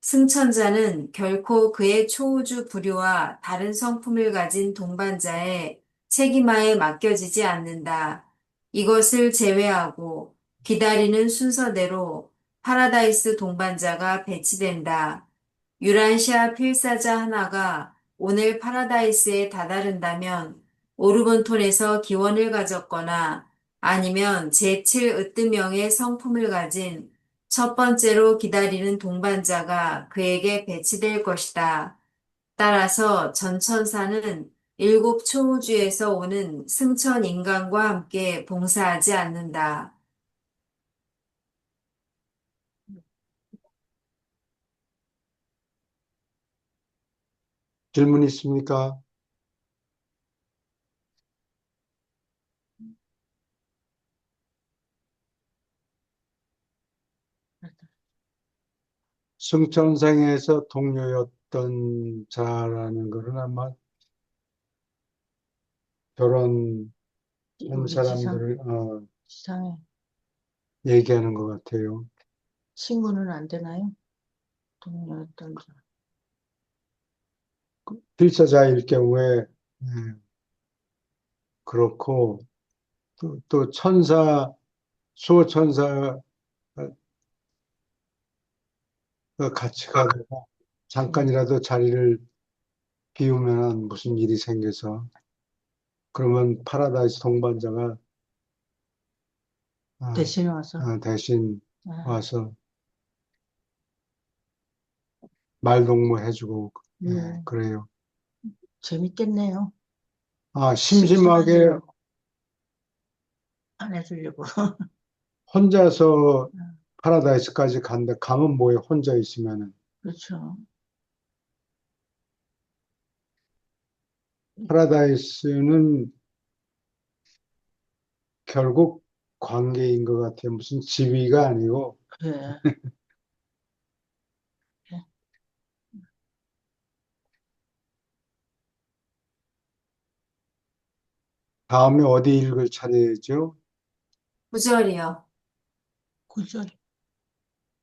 승천자는 결코 그의 초우주 부류와 다른 성품을 가진 동반자의 책임하에 맡겨지지 않는다. 이것을 제외하고 기다리는 순서대로 파라다이스 동반자가 배치된다. 유란시아 필사자 하나가 오늘 파라다이스에 다다른다면 오르곤톤에서 기원을 가졌거나 아니면 제7 으뜸형의 성품을 가진 첫 번째로 기다리는 동반자가 그에게 배치될 것이다. 따라서 전천사는 일곱 초우주에서 오는 승천 인간과 함께 봉사하지 않는다. 질문 있습니까? 승천생에서 동료였던 자라는 것은 아마 결혼한 우리 사람들을 지상에 얘기하는 것 같아요. 친구는 안 되나요? 동료였던 자. 필사자일 경우에 그렇고 또 천사, 수호천사가 같이 가다가 잠깐이라도 자리를 비우면 무슨 일이 생겨서 그러면 파라다이스 동반자가 대신 와서. 대신 아, 와서 말동무 해주고 그래요. 재밌겠네요. 심심하게 심심하시려고 안 해주려고. 혼자서 파라다이스까지 간다. 가면 뭐해, 혼자 있으면은. 그렇죠. 파라다이스는 결국 관계인 것 같아요. 무슨 지위가 아니고, 그래. 다음에 어디 읽을 차례죠? 구절이요. 구절.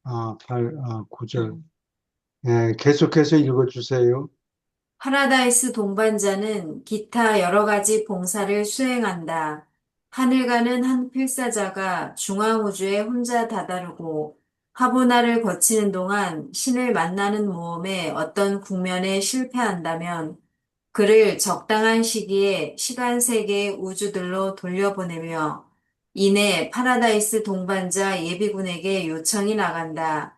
9절. 계속해서 읽어주세요. 파라다이스 동반자는 기타 여러 가지 봉사를 수행한다. 하늘 가는 한 필사자가 중앙우주에 혼자 다다르고 하보나를 거치는 동안 신을 만나는 모험에 어떤 국면에 실패한다면 그를 적당한 시기에 시간 세계의 우주들로 돌려보내며 이내 파라다이스 동반자 예비군에게 요청이 나간다.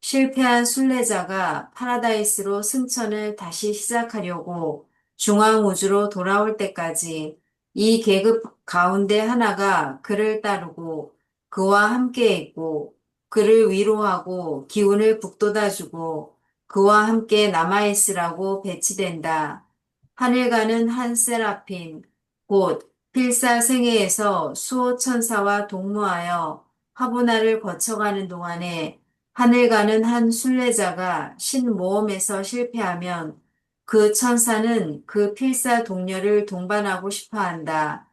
실패한 순례자가 파라다이스로 승천을 다시 시작하려고 중앙우주로 돌아올 때까지 이 계급 가운데 하나가 그를 따르고 그와 함께 있고 그를 위로하고 기운을 북돋아주고 그와 함께 남아있으라고 배치된다. 하늘 가는 한 세라핌, 곧 필사생애에서 수호천사와 동무하여 화분화를 거쳐가는 동안에 하늘 가는 한 순례자가 신모험에서 실패하면 그 천사는 그 필사 동료를 동반하고 싶어 한다.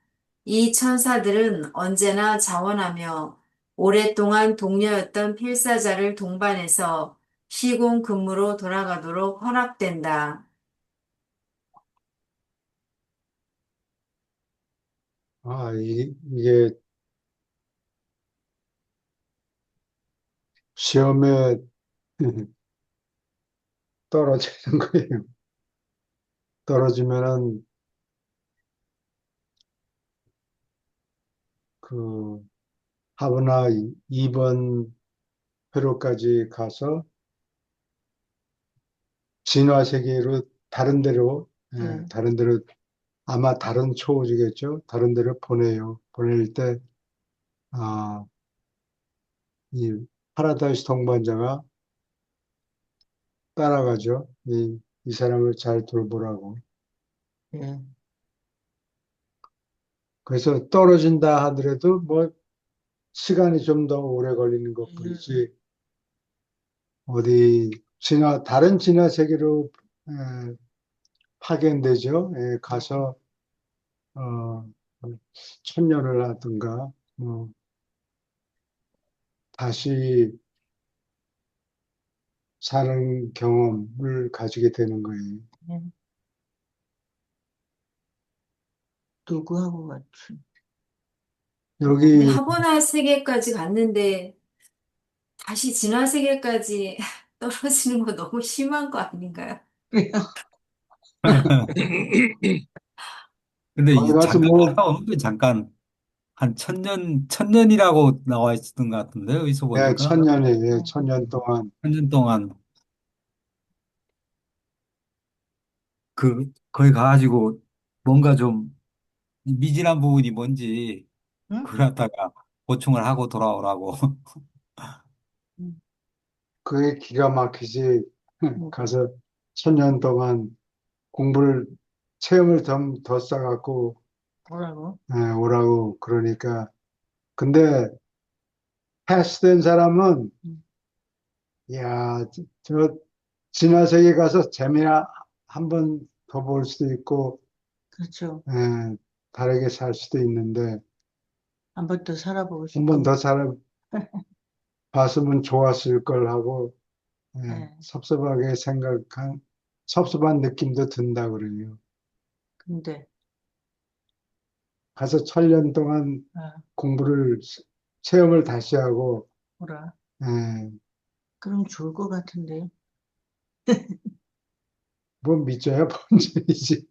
이 천사들은 언제나 자원하며 오랫동안 동료였던 필사자를 동반해서 시공 근무로 돌아가도록 허락된다. 이게 시험에 떨어지는 거예요. 떨어지면은 그 하브나 2번 회로까지 가서 진화 세계로 다른 데로 아마 다른 초우주겠죠. 다른 데로 보내요. 보낼 때 아, 이 파라다이스 동반자가 따라가죠. 이 사람을 잘 돌보라고. 예. 그래서 떨어진다 하더라도 뭐 시간이 좀 더 오래 걸리는 것뿐이지 어디 다른 진화 세계로 에, 파견되죠. 가서 어, 천년을 하든가 뭐, 다시 사는 경험을 가지게 되는 거예요. 예. 누구하고 같이. 근데 여기 하버나 세계까지 갔는데 다시 진화 세계까지 떨어지는 거 너무 심한 거 아닌가요? 근데 거기 가서 잠깐 뭐 갔다 오는 게 잠깐 한 천년이라고 나와 있었던 것 같은데요. 여기서 예, 보니까 천년이에요. 천년 동안 천년 동안 거기 가가지고 뭔가 좀 미진한 부분이 뭔지 응? 그걸 갖다가 보충을 하고 돌아오라고. 응. 그게 기가 막히지. 뭐, 가서 천년 동안 공부를 체험을 좀 더 쌓아갖고 뭐라고? 오라고 그러니까 근데 패스된 사람은 응. 야, 저 진화세계 가서 재미나 한 번 더 볼 수도 있고 그렇죠. 다르게 살 수도 있는데 한 번 더 살아보고 한 번 싶어. 더 살아봤으면 좋았을 걸 하고 예. 섭섭하게 생각한 섭섭한 느낌도 든다 그래요. 근데, 가서 천년 동안 아, 공부를 체험을 다시 하고 뭐라. 예, 그럼 좋을 것 같은데. 뭐 믿져야 본전이지.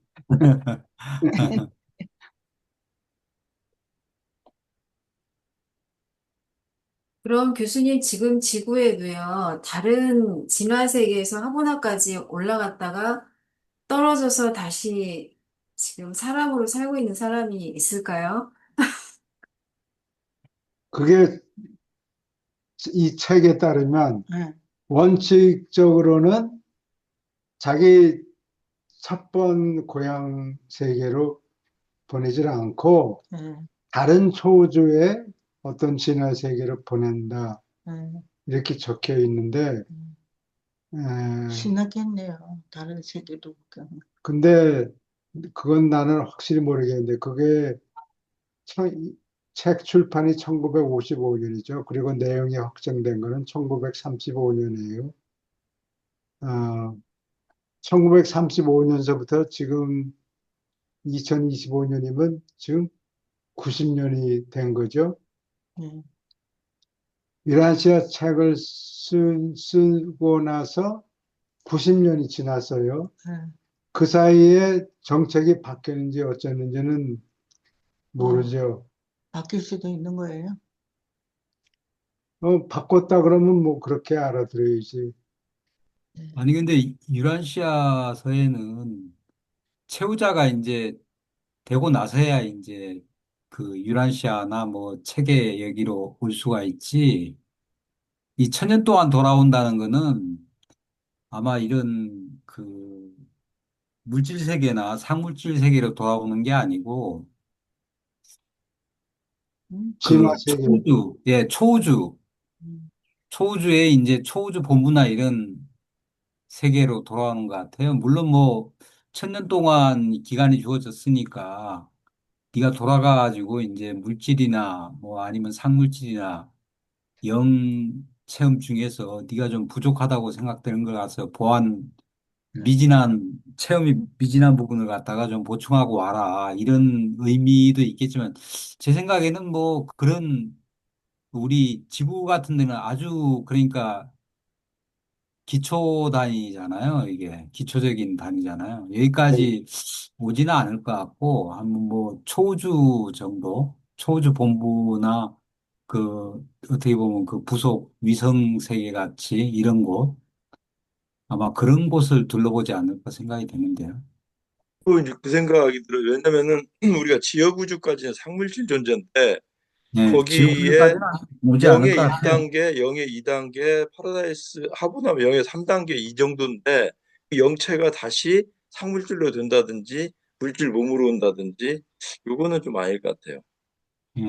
그럼 교수님 지금 지구에도요, 다른 진화 세계에서 하버나까지 올라갔다가 떨어져서 다시 지금 사람으로 살고 있는 사람이 있을까요? 그게 이 책에 따르면 예. 원칙적으로는 자기 첫 번 고향 세계로 보내질 않고 예. 다른 초우주의 어떤 진화 세계로 보낸다. 예. 이렇게 적혀 있는데, 음. 에, 신나겠네요. 다른 세계도 구경. 근데 그건 나는 확실히 모르겠는데, 그게 청- 책 출판이 1955년이죠. 그리고 내용이 확정된 거는 1935년이에요. 1935년서부터 지금 2025년이면 지금 90년이 된 거죠. 예. 유라시아 책을 쓰고 나서 90년이 지났어요. 예. 그 사이에 정책이 바뀌었는지 어쩌는지는 어, 모르죠. 바뀔 수도 있는 거예요. 바꿨다 그러면 뭐 그렇게 알아들어야지. 예. 아니 근데 유란시아서에는 채우자가 이제 되고 나서야 이제 그 유란시아나 뭐 체계 여기로 올 수가 있지. 이 천년 동안 돌아온다는 거는 아마 이런 그 물질 세계나 상물질 세계로 돌아오는 게 아니고 진화 그 세계. 음. 초우주에 이제 초우주 본부나 이런 세계로 돌아오는 것 같아요. 물론 뭐 천년 동안 기간이 주어졌으니까 네가 돌아가가지고 이제 물질이나 뭐 아니면 상물질이나 영 체험 중에서 네가 좀 부족하다고 생각되는 걸 가서 보완 미진한 체험이 미진한 부분을 갖다가 좀 보충하고 와라 이런 의미도 있겠지만 제 생각에는 뭐 그런 우리 지구 같은 데는 아주 그러니까 기초 단위잖아요. 이게 기초적인 단위잖아요. 여기까지 오지는 않을 것 같고 한 뭐 초우주 정도, 초우주 본부나 그 어떻게 보면 그 부속 위성 세계 같이 이런 곳 아마 그런 곳을 둘러보지 않을까 생각이 되는데요. 또 이제 그 생각이 들어요. 왜냐면은 우리가 지역 우주까지는 상물질 존재인데 네, 거기에 지옥까지는 오지 않을 것 영의 같아요. 1단계, 영의 2단계, 파라다이스 하고 나면 영의 3단계 이 정도인데 그 영체가 다시 상물질로 된다든지 물질 몸으로 온다든지 요거는 좀 아닐 것 같아요. 예.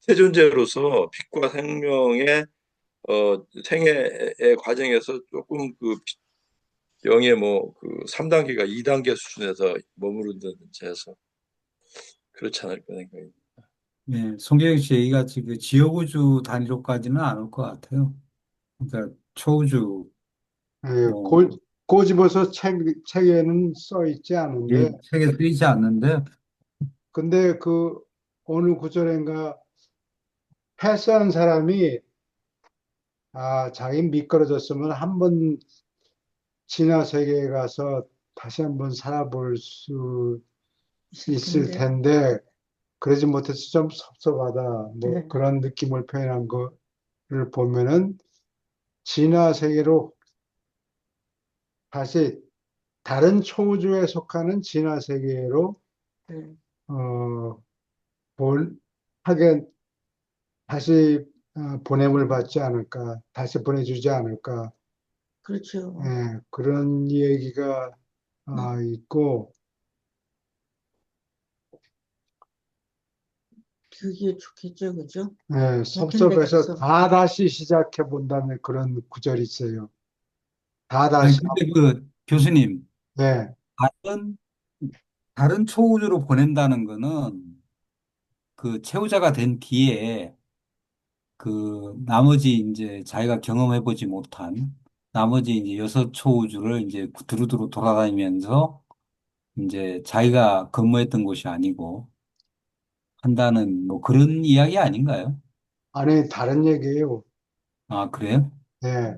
빛의 존재로서 빛과 생명의 생애의 과정에서 조금 그 영의 뭐 그 3단계가 2단계 수준에서 머무른다든지 해서 그렇지 않을까 생각이. 네, 송재영 씨 얘기가 지금 지역우주 단위로까지는 안 올 것 같아요. 그러니까 초우주, 예, 뭐, 꼬집어서 책에는 써 있지 예, 않은데, 책에 쓰이지 않는데, 근데 그 어느 구절인가 패스한 사람이 자기 미끄러졌으면 한번 진화 세계에 가서 다시 한번 살아볼 수 있을 있을 텐데. 텐데 그러지 못해서 좀 섭섭하다. 뭐 네. 그런 느낌을 표현한 거를 보면은 진화 세계로 다시 다른 초우주에 속하는 진화 세계로 네. 어, 하게 다시 보냄을 받지 않을까, 다시 보내주지 않을까. 그렇죠. 예, 그런 얘기가 있고, 그게 좋겠죠, 그죠? 예, 같은 데 섭섭해서 가서. 다 다시 시작해 본다는 그런 구절이 있어요. 다 아니, 다시, 근데 그 교수님, 네, 다른, 다른 초우주로 보낸다는 거는 그 채우자가 된 뒤에 그 나머지 이제 자기가 경험해보지 못한 나머지 이제 여섯 초우주를 이제 두루두루 돌아다니면서 이제 자기가 근무했던 곳이 아니고 한다는 뭐 그런 이야기 아닌가요? 아니, 다른 얘기예요. 아, 그래요? 예,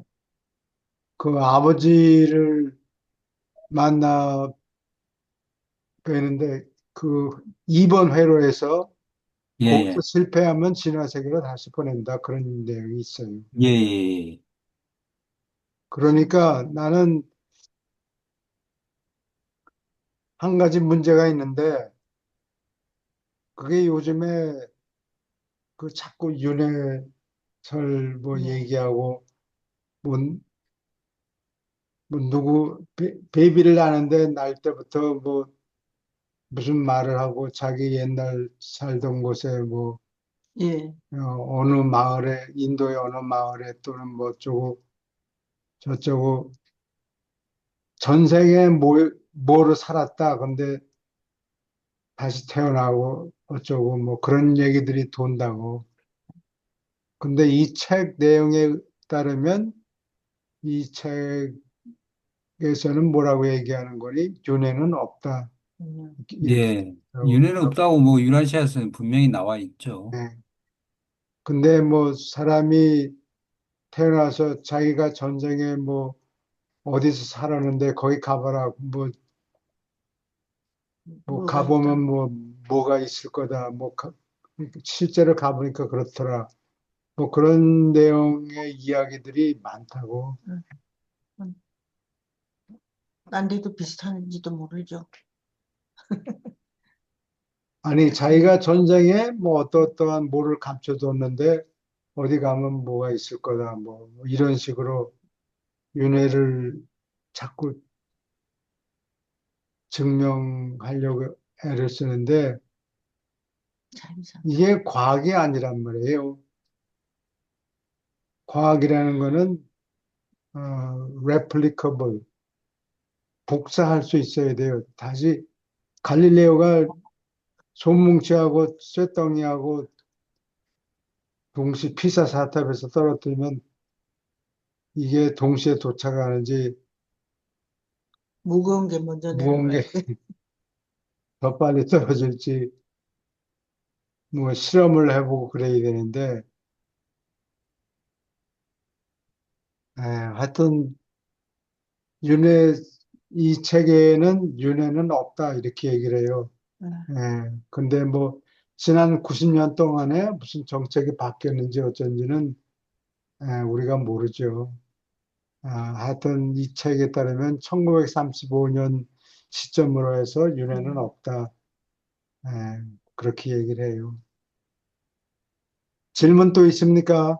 그 아버지를 만나 뵈는데, 그 2번 회로에서 예, 거기서 예, 실패하면 진화세계로 다시 보낸다. 그런 내용이 있어요. 예, 예, 예. 그러니까 나는 한 가지 문제가 있는데, 그게 요즘에 그 자꾸 윤회설 뭐 네. 얘기하고, 뭐, 뭐 누구, 베이비를 낳는데 날 때부터 뭐 무슨 말을 하고 자기 옛날 살던 곳에 뭐, 예. 어느 마을에, 인도의 어느 마을에 또는 뭐 어쩌고 저쩌고 전생에 뭐로 살았다. 근데 다시 태어나고 어쩌고 뭐 그런 얘기들이 돈다고. 근데 이 책 내용에 따르면 이 책에서는 뭐라고 얘기하는 거니? 윤회는 없다. 이렇게 예. 하고. 윤회는 없다고 뭐 유라시아에서는 분명히 나와 있죠. 예. 근데 뭐 사람이 태어나서 자기가 전생에 뭐 어디서 살았는데 거기 가봐라. 뭐 뭐가 가보면 있다. 뭐가 있을 거다. 실제로 가보니까 그렇더라. 뭐 그런 내용의 이야기들이 많다고. 응. 응. 딴 데도 비슷한지도 모르죠. 아니, 음. 자기가 전생에 뭐 어떠한 뭐를 감춰뒀는데 어디 가면 뭐가 있을 거다. 뭐 이런 식으로 윤회를 자꾸 증명하려고 애를 쓰는데 참. 이게 과학이 아니란 말이에요. 과학이라는 거는 replicable, 복사할 수 있어야 돼요. 다시 갈릴레오가 손뭉치하고 쇠덩이하고 동시 피사 사탑에서 떨어뜨리면 이게 동시에 도착하는지 무거운 게 먼저 무거운 게 내려가야 돼. 더 빨리 떨어질지 뭐 실험을 해보고 그래야 되는데 하여튼 윤회 이 책에는 윤회는 없다 이렇게 얘기를 해요. 응. 근데 뭐 지난 90년 동안에 무슨 정책이 바뀌었는지 어쩐지는 우리가 모르죠. 하여튼 이 책에 따르면 1935년 시점으로 해서 윤회는 음. 없다. 그렇게 얘기를 해요. 질문 또 있습니까?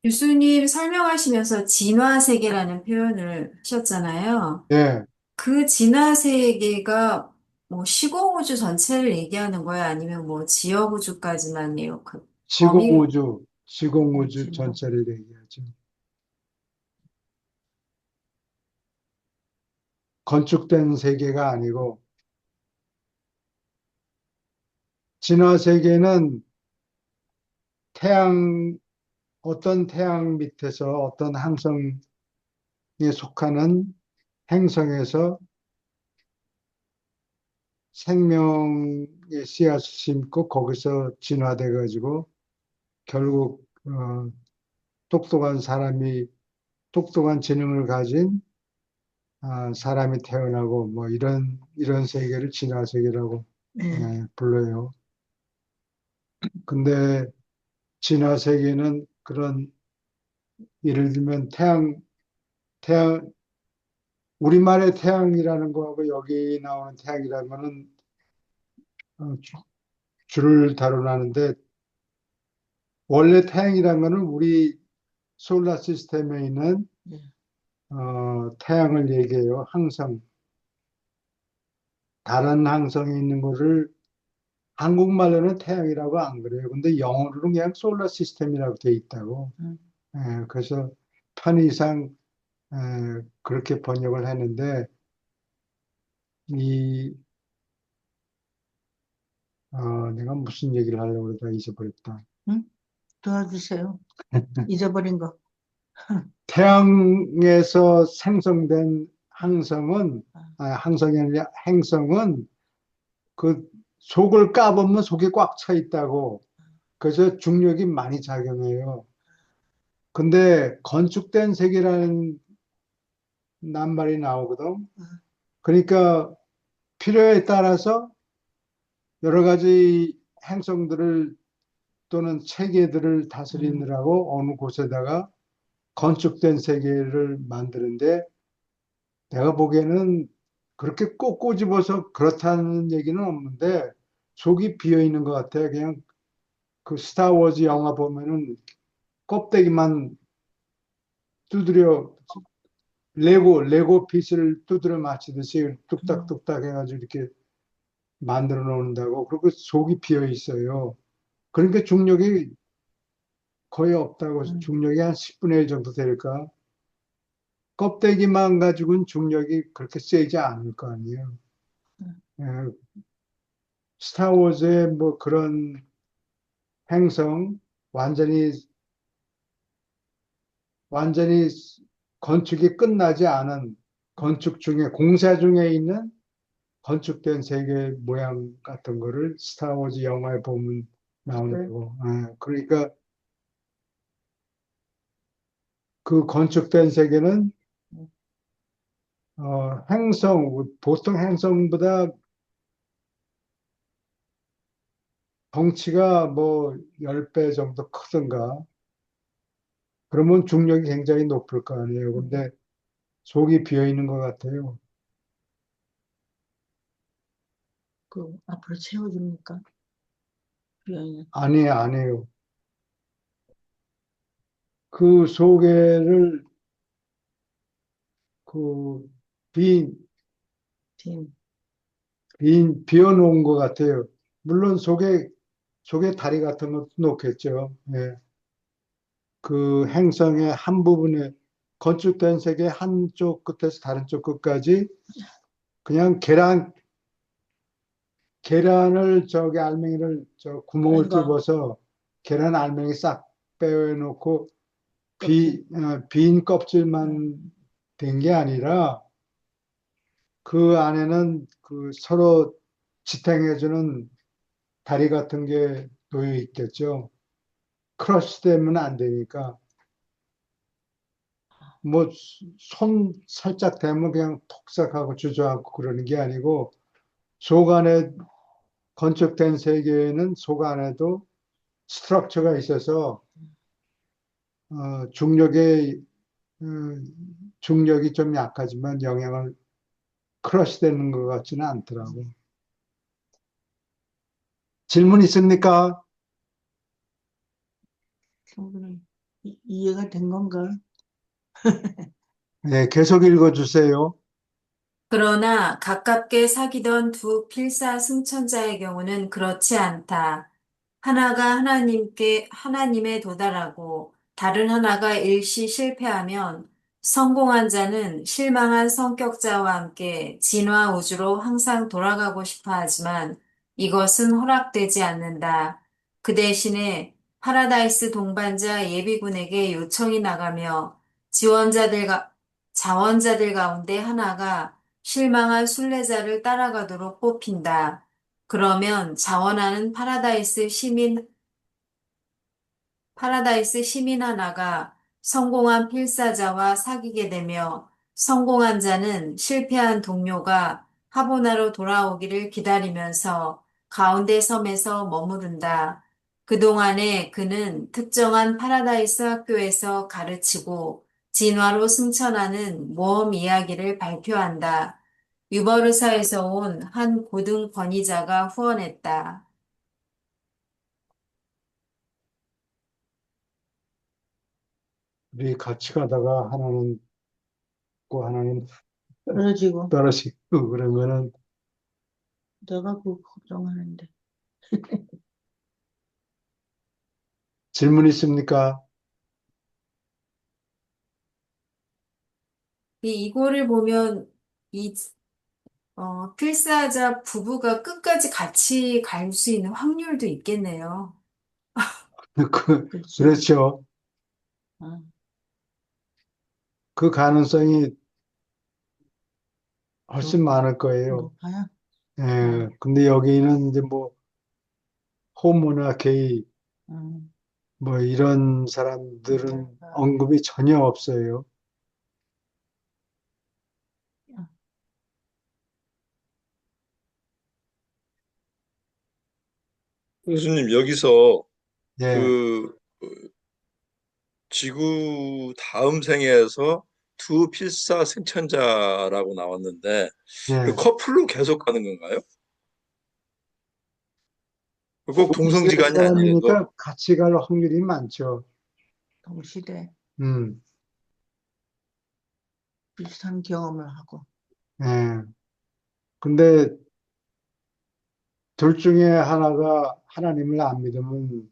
교수님 설명하시면서 진화 세계라는 표현을 하셨잖아요. 예, 그 진화 세계가 뭐 시공우주 전체를 얘기하는 거예요? 아니면 뭐 지역우주까지만이에요? 그 범위, 시공우주 진화. 전체를 얘기하죠. 건축된 세계가 아니고 진화 세계는 태양 어떤 태양 밑에서 어떤 항성에 속하는 행성에서 생명의 씨앗을 심고 거기서 진화돼 가지고 결국 똑똑한 사람이 똑똑한 지능을 가진 사람이 태어나고 뭐 이런 세계를 진화 세계라고 네. 불러요. 근데 진화 세계는 그런 예를 들면 태양 우리말의 태양이라는 거하고 여기 나오는 태양이라는 거는 줄을 다루는데 원래 태양이라는 거는 우리 솔라 시스템에 있는 네. 태양을 얘기해요. 항상 다른 항성에 있는 거를 한국말로는 태양이라고 안 그래요. 근데 영어로는 그냥 솔라 시스템이라고 돼 있다고. 음. 그래서 편의상 그렇게 번역을 했는데 이 내가 무슨 얘기를 하려고 그러다 잊어버렸다. 응? 도와주세요. 잊어버린 거. 태양에서 생성된 항성이 아니라 행성은 그 속을 까보면 속이 꽉 차 있다고. 그래서 중력이 많이 작용해요. 근데 건축된 세계라는 낱말이 나오거든. 그러니까 필요에 따라서 여러 가지 행성들을 또는 체계들을 다스리느라고 어느 곳에다가 건축된 세계를 만드는데 내가 보기에는 그렇게 꼭 꼬집어서 그렇다는 얘기는 없는데 속이 비어 있는 것 같아. 그냥 그 스타워즈 영화 보면은 껍데기만 두드려 레고 핏을 두드려 맞히듯이 뚝딱뚝딱 해가지고 이렇게 만들어 놓는다고. 그리고 속이 비어 있어요. 그러니까 중력이 거의 없다고. 중력이 한 10분의 1 정도 될까? 껍데기만 가지고는 중력이 그렇게 세지 않을 거 아니에요. 예, 스타워즈의 뭐 그런 행성, 완전히, 완전히 건축이 끝나지 않은 건축 중에, 공사 중에 있는 건축된 세계 모양 같은 거를 스타워즈 영화에 보면 나온다고. 그러니까 그 건축된 세계는 보통 행성보다 덩치가 뭐 10배 정도 크든가, 그러면 중력이 굉장히 높을 거 아니에요. 근데 속이 비어 있는 것 같아요. 그 앞으로 채워줍니까? 비어있는. 아니에요, 아니에요. 그 소개를 그 빈, 빈. 비워놓은 것 같아요. 물론 속에 다리 같은 것도 놓겠죠. 예. 그 행성의 한 부분에 건축된 세계 한쪽 끝에서 다른 쪽 끝까지 그냥 계란을 저기 알맹이를 저 구멍을 그런 거. 뚫어서 계란 알맹이 싹 빼놓고 껍질. 빈 껍질만 된 게 아니라 그 안에는 그 서로 지탱해주는 다리 같은 게 놓여 있겠죠. 크러쉬 되면 안 되니까. 뭐, 손 살짝 대면 그냥 톡삭하고 주저앉고 그러는 게 아니고, 속 안에, 건축된 세계에는 속 안에도 스트럭처가 있어서, 중력의, 어, 중력이 좀 약하지만 영향을 크러쉬 되는 것 같지는 않더라고. 질문 있습니까? 충분히 이해가 된 건가? 네, 계속 읽어주세요. 그러나 가깝게 사귀던 두 필사승천자의 경우는 그렇지 않다. 하나가 하나님에 도달하고 다른 하나가 일시 실패하면 성공한 자는 실망한 성격자와 함께 진화 우주로 항상 돌아가고 싶어 하지만 이것은 허락되지 않는다. 그 대신에 파라다이스 동반자 예비군에게 요청이 나가며 자원자들 가운데 하나가 실망한 순례자를 따라가도록 뽑힌다. 그러면 자원하는 파라다이스 시민 하나가 성공한 필사자와 사귀게 되며 성공한 자는 실패한 동료가 하보나로 돌아오기를 기다리면서 가운데 섬에서 머무른다. 그동안에 그는 특정한 파라다이스 학교에서 가르치고 진화로 승천하는 모험 이야기를 발표한다. 유버르사에서 온 한 고등 권위자가 후원했다. 우리 같이 가다가 하나는 있고 하나는 떨어지고 떨어지고 그러면은 내가 그거 걱정하는데. 질문 있습니까? 이거를 보면 이 필사자 부부가 끝까지 같이 갈 수 있는 확률도 있겠네요. 그렇지. 그렇죠. 어, 그 가능성이 훨씬 높, 많을 거예요. 높아요. 예, 근데 여기는 이제 뭐 호모나 게이 음, 뭐 이런 사람들은 그러니까, 언급이 전혀 없어요. 어, 교수님, 여기서 예, 그 지구 다음 생에서 두 필사 승천자라고 나왔는데 그 예. 커플로 계속 가는 건가요? 꼭 동시대 동성지간이 아니라도. 사람이니까 같이 갈 확률이 많죠. 동시대 음, 비슷한 경험을 하고. 예. 근데 둘 중에 하나가 하나님을 안 믿으면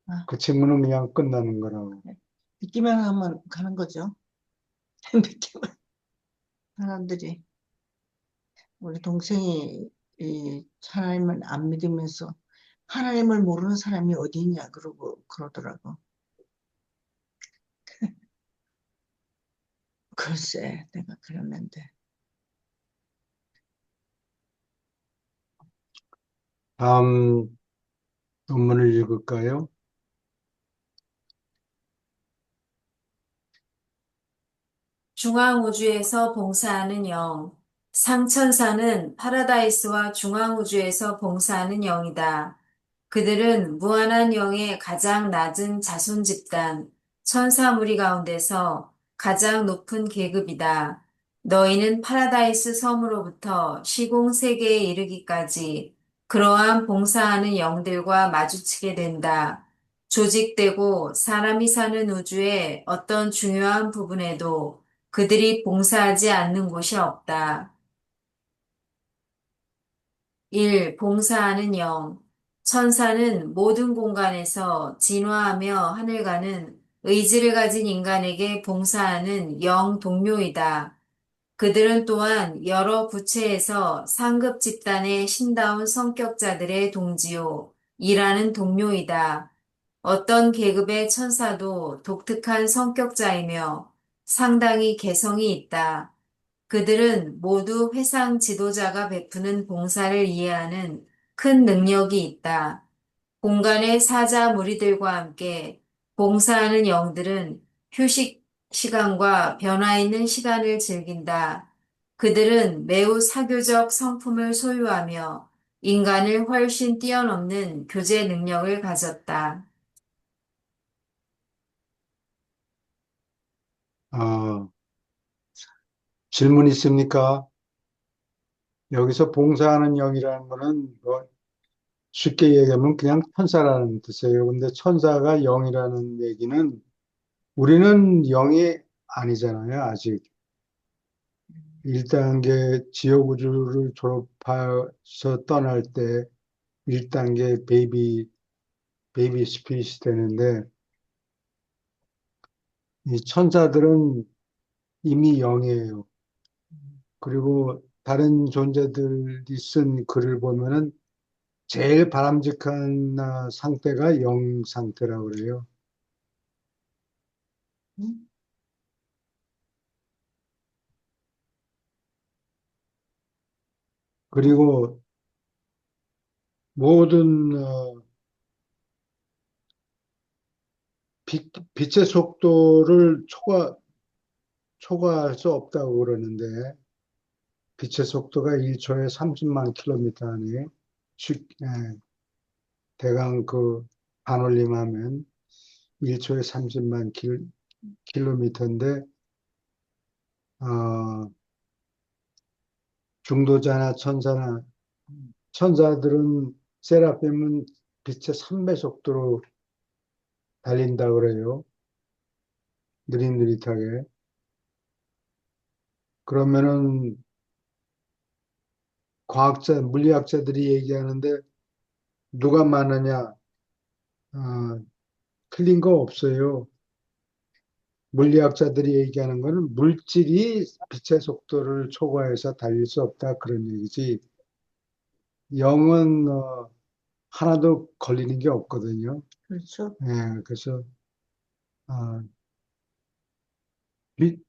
아, 그 친구는 그냥 끝나는 거라고. 믿기만 하면 가는 거죠. 믿기만 사람들이. 우리 동생이 이 하나님을 안 믿으면서 하나님을 모르는 사람이 어디 있냐 그러고 그러더라고. 글쎄, 내가 그랬는데. 다음 논문을 읽을까요? 중앙우주에서 봉사하는 영. 상천사는 파라다이스와 중앙우주에서 봉사하는 영이다. 그들은 무한한 영의 가장 낮은 자손 집단, 천사 무리 가운데서 가장 높은 계급이다. 너희는 파라다이스 섬으로부터 시공 세계에 이르기까지 그러한 봉사하는 영들과 마주치게 된다. 조직되고 사람이 사는 우주의 어떤 중요한 부분에도 그들이 봉사하지 않는 곳이 없다. 1. 봉사하는 영. 천사는 모든 공간에서 진화하며 하늘가는 의지를 가진 인간에게 봉사하는 영 동료이다. 그들은 또한 여러 부처에서 상급 집단의 신다운 성격자들의 동지요, 일하는 동료이다. 어떤 계급의 천사도 독특한 성격자이며 상당히 개성이 있다. 그들은 모두 회상 지도자가 베푸는 봉사를 이해하는 큰 능력이 있다. 공간의 사자 무리들과 함께 봉사하는 영들은 휴식 시간과 변화 있는 시간을 즐긴다. 그들은 매우 사교적 성품을 소유하며 인간을 훨씬 뛰어넘는 교제 능력을 가졌다. 어, 질문 있습니까? 여기서 봉사하는 영이라는 거는 뭐 쉽게 얘기하면 그냥 천사라는 뜻이에요. 근데 천사가 영이라는 얘기는 우리는 영이 아니잖아요, 아직. 1단계 지옥우주를 졸업해서 떠날 때 1단계 베이비 스피릿이 되는데 이 천사들은 이미 영이에요. 그리고 다른 존재들이 쓴 글을 보면은 제일 바람직한 상태가 영 상태라고 그래요. 응? 그리고 모든 빛의 속도를 초과할 수 없다고 그러는데 빛의 속도가 1초에 30만 킬로미터 아니에요? 대강 그 반올림하면 1초에 30만 킬로미터인데 어, 중도자나 천사들은 세라핌은 빛의 3배 속도로 달린다 그래요. 느릿느릿하게. 그러면은 물리학자들이 얘기하는데 누가 많으냐? 어, 틀린 거 없어요. 물리학자들이 얘기하는 거는 물질이 빛의 속도를 초과해서 달릴 수 없다 그런 얘기지. 영은 하나도 걸리는 게 없거든요. 그렇죠. 예, 그래서 어, 빛-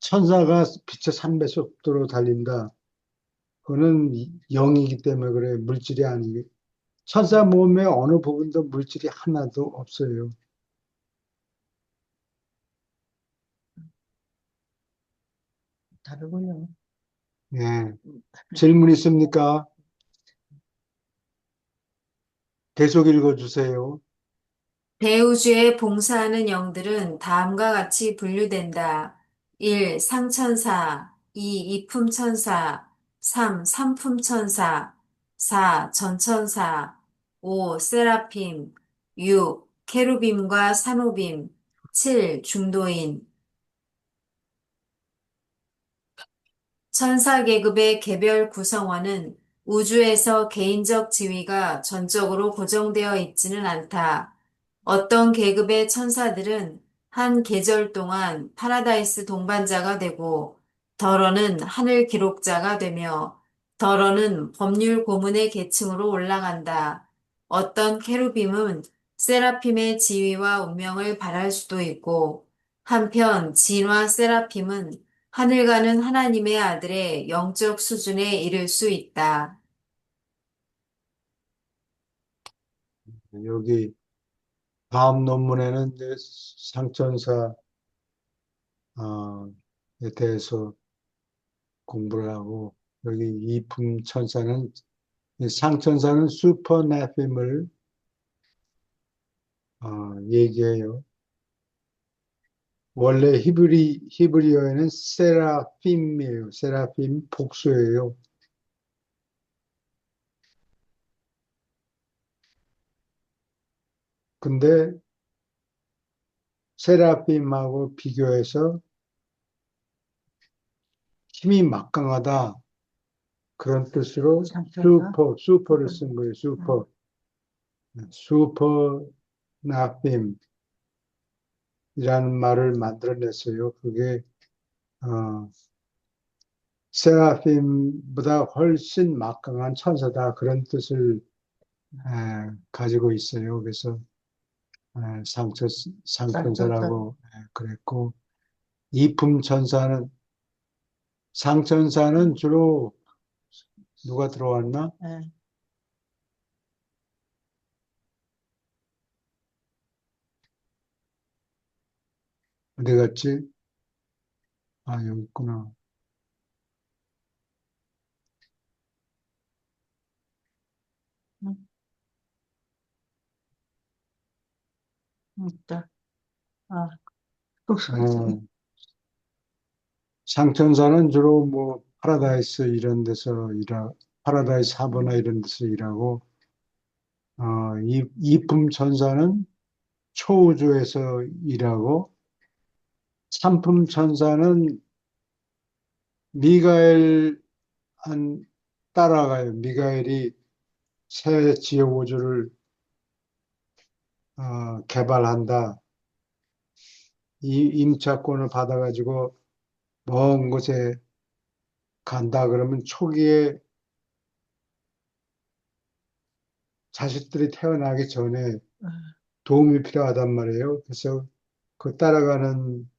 천사가 빛의 3배 속도로 달린다. 그거는 영이기 때문에 그래. 물질이 아니고. 천사 몸의 어느 부분도 물질이 하나도 없어요. 다르군요. 예. 질문 있습니까? 계속 읽어주세요. 대우주에 봉사하는 영들은 다음과 같이 분류된다. 1. 상천사 2. 이품천사 3. 삼품천사 4. 전천사 5. 세라핌 6. 케루빔과 사노빔 7. 중도인 천사 계급의 개별 구성원은 우주에서 개인적 지위가 전적으로 고정되어 있지는 않다. 어떤 계급의 천사들은 한 계절 동안 파라다이스 동반자가 되고, 덜어는 하늘 기록자가 되며, 덜어는 법률 고문의 계층으로 올라간다. 어떤 케루빔은 세라핌의 지위와 운명을 발할 수도 있고, 한편 진화 세라핌은 하늘 가는 하나님의 아들의 영적 수준에 이를 수 있다. 여기 다음 논문에는 이제 상천사에 대해서 공부를 하고 여기 이품 천사는 상천사는 슈퍼 네핌을 얘기해요. 원래 히브리어에는 세라핌이에요. 세라핌 복수예요. 근데 세라핌하고 비교해서 힘이 막강하다. 그런 뜻으로 상천사? 슈퍼를 쓴 거예요. 슈퍼 나핌이라는 말을 만들어냈어요. 그게 어, 세라핌보다 훨씬 막강한 천사다. 그런 뜻을 가지고 있어요. 그래서 상천사. 상천사라고 그랬고 이품 천사는 상천사는 주로 누가 들어왔나? 예. 어디 갔지? 아, 여기 있구나. 응, 있다. 아, 또 어, 상천사는 주로 뭐 파라다이스 이런 데서 파라다이스 하버나 이런 데서 일하고 이품 천사는 초우주에서 일하고 삼품 천사는 미가엘 한 따라가요. 미가엘이 새 지역 우주를 개발한다. 이 임차권을 받아가지고 먼 곳에 간다 그러면 초기에 자식들이 태어나기 전에 음, 도움이 필요하단 말이에요. 그래서 그 따라가는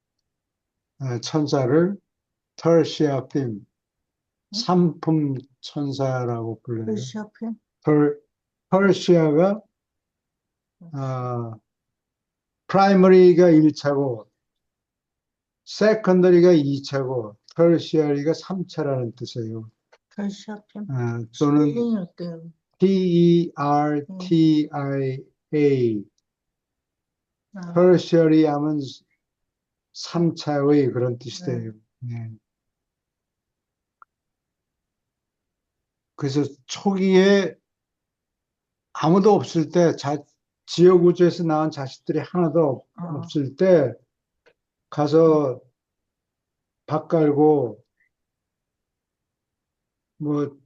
천사를 털시아핌, 응? 삼품 천사라고 불러요. 러시아편? 펄시아가 프라이머리가 1차고 세컨더리가 2차고 터시어리가 3차라는 뜻이에요. 러시아편? 또는 스펠링이 어때요? 응. TERTIA 아, 터시어리 하면 3차의 그런 뜻이 네. 돼요. 예. 그래서 초기에 아무도 없을 때 지역 우주에서 나온 자식들이 하나도 어, 없을 때 가서 밥 깔고 뭐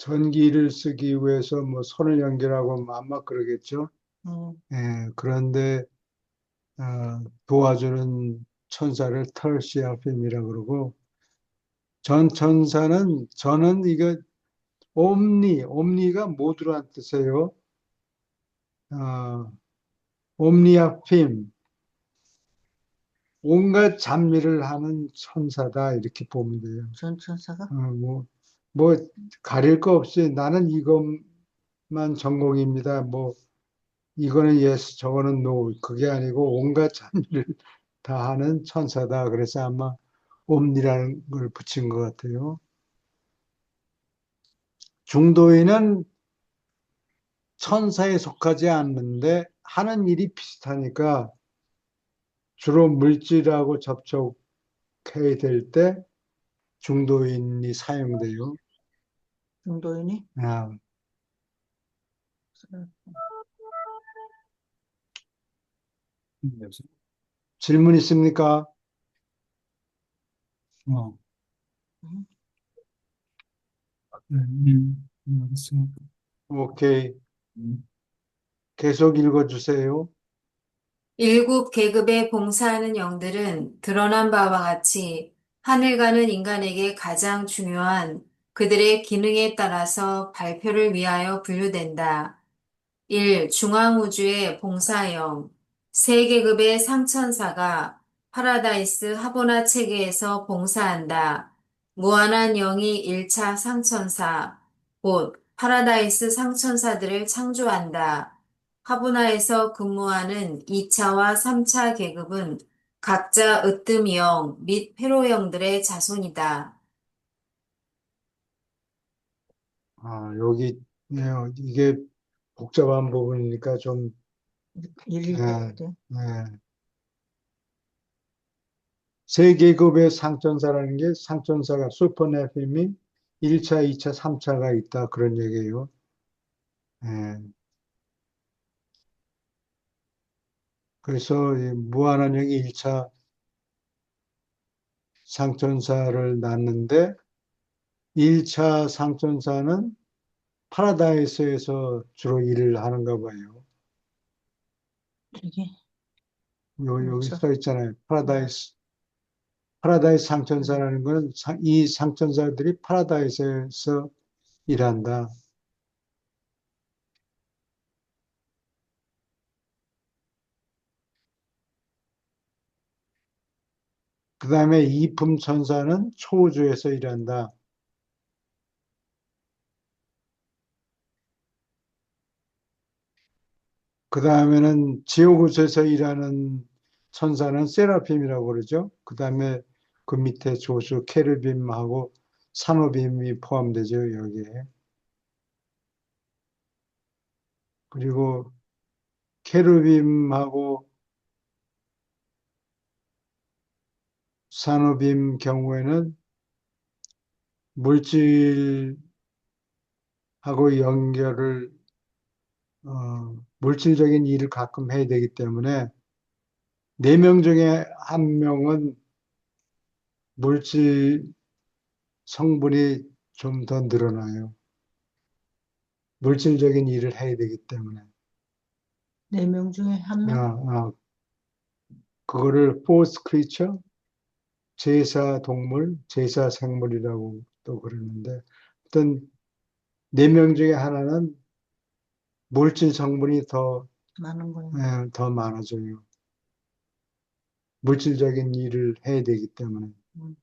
전기를 쓰기 위해서 뭐 선을 연결하고 뭐 아마 그러겠죠. 음, 예, 그런데 도와주는 천사를 털시아핌이라 그러고 전 천사는 저는 이거 옴니가 모두란 뜻이에요. 어, 옴니아핌 온갖 잡일을 하는 천사다 이렇게 보면 돼요. 전천사가? 뭐 가릴 거 없이 나는 이것만 전공입니다. 뭐 이거는 yes, 저거는 no. 그게 아니고 온갖 잡일을 다 하는 천사다. 그래서 아마 옴니라는 걸 붙인 것 같아요. 중도인은 천사에 속하지 않는데 하는 일이 비슷하니까 주로 물질하고 접촉해야 될 때 중도인이 사용돼요. 중도인이? 아, 여보세요? 질문 있습니까? 어, 음, 알겠습니다. 오케이. 음. 계속 읽어주세요. 일곱 계급에 봉사하는 영들은 드러난 바와 같이 하늘 가는 인간에게 가장 중요한 그들의 기능에 따라서 발표를 위하여 분류된다. 1. 중앙우주의 봉사형. 세 계급의 상천사가 파라다이스 하보나 체계에서 봉사한다. 무한한 영이 1차 상천사, 곧 파라다이스 상천사들을 창조한다. 하보나에서 근무하는 2차와 3차 계급은 각자 으뜸형 및 회로형들의 자손이다. 여기, 네, 이게 복잡한 부분이니까 좀, 일일이 네, 해야 돼. 네. 세 계급의 상천사라는 게 상천사가 슈퍼네핌이 1차, 2차, 3차가 있다. 그런 얘기예요. 네. 그래서 이 무한한 영이 1차 상천사를 낳는데 1차 상천사는 파라다이스에서 주로 일을 하는가 봐요. 이게 여기 그렇죠. 써 있잖아요. 네. 파라다이스 상천사라는 것은 이 상천사들이 파라다이스에서 일한다. 그 다음에 이품 천사는 초우주에서 일한다. 그 다음에는 지옥에서 일하는 천사는 세라핌이라고 그러죠. 그 다음에 그 밑에 조수 케르빔하고 산호빔이 포함되죠, 여기에. 그리고 케르빔하고 산호빔 경우에는 물질하고 연결을, 물질적인 일을 가끔 해야 되기 때문에 4명 중에 1명은 물질 성분이 좀 더 늘어나요. 물질적인 일을 해야 되기 때문에. 4명 중에 한 아, 명? 아, 그거를 fourth creature, 제사 동물, 제사 생물이라고 또 그러는데, 어떤 네 명 중에 하나는 물질 성분이 많은 거예요. 더 많아져요. 물질적인 일을 해야 되기 때문에. 음.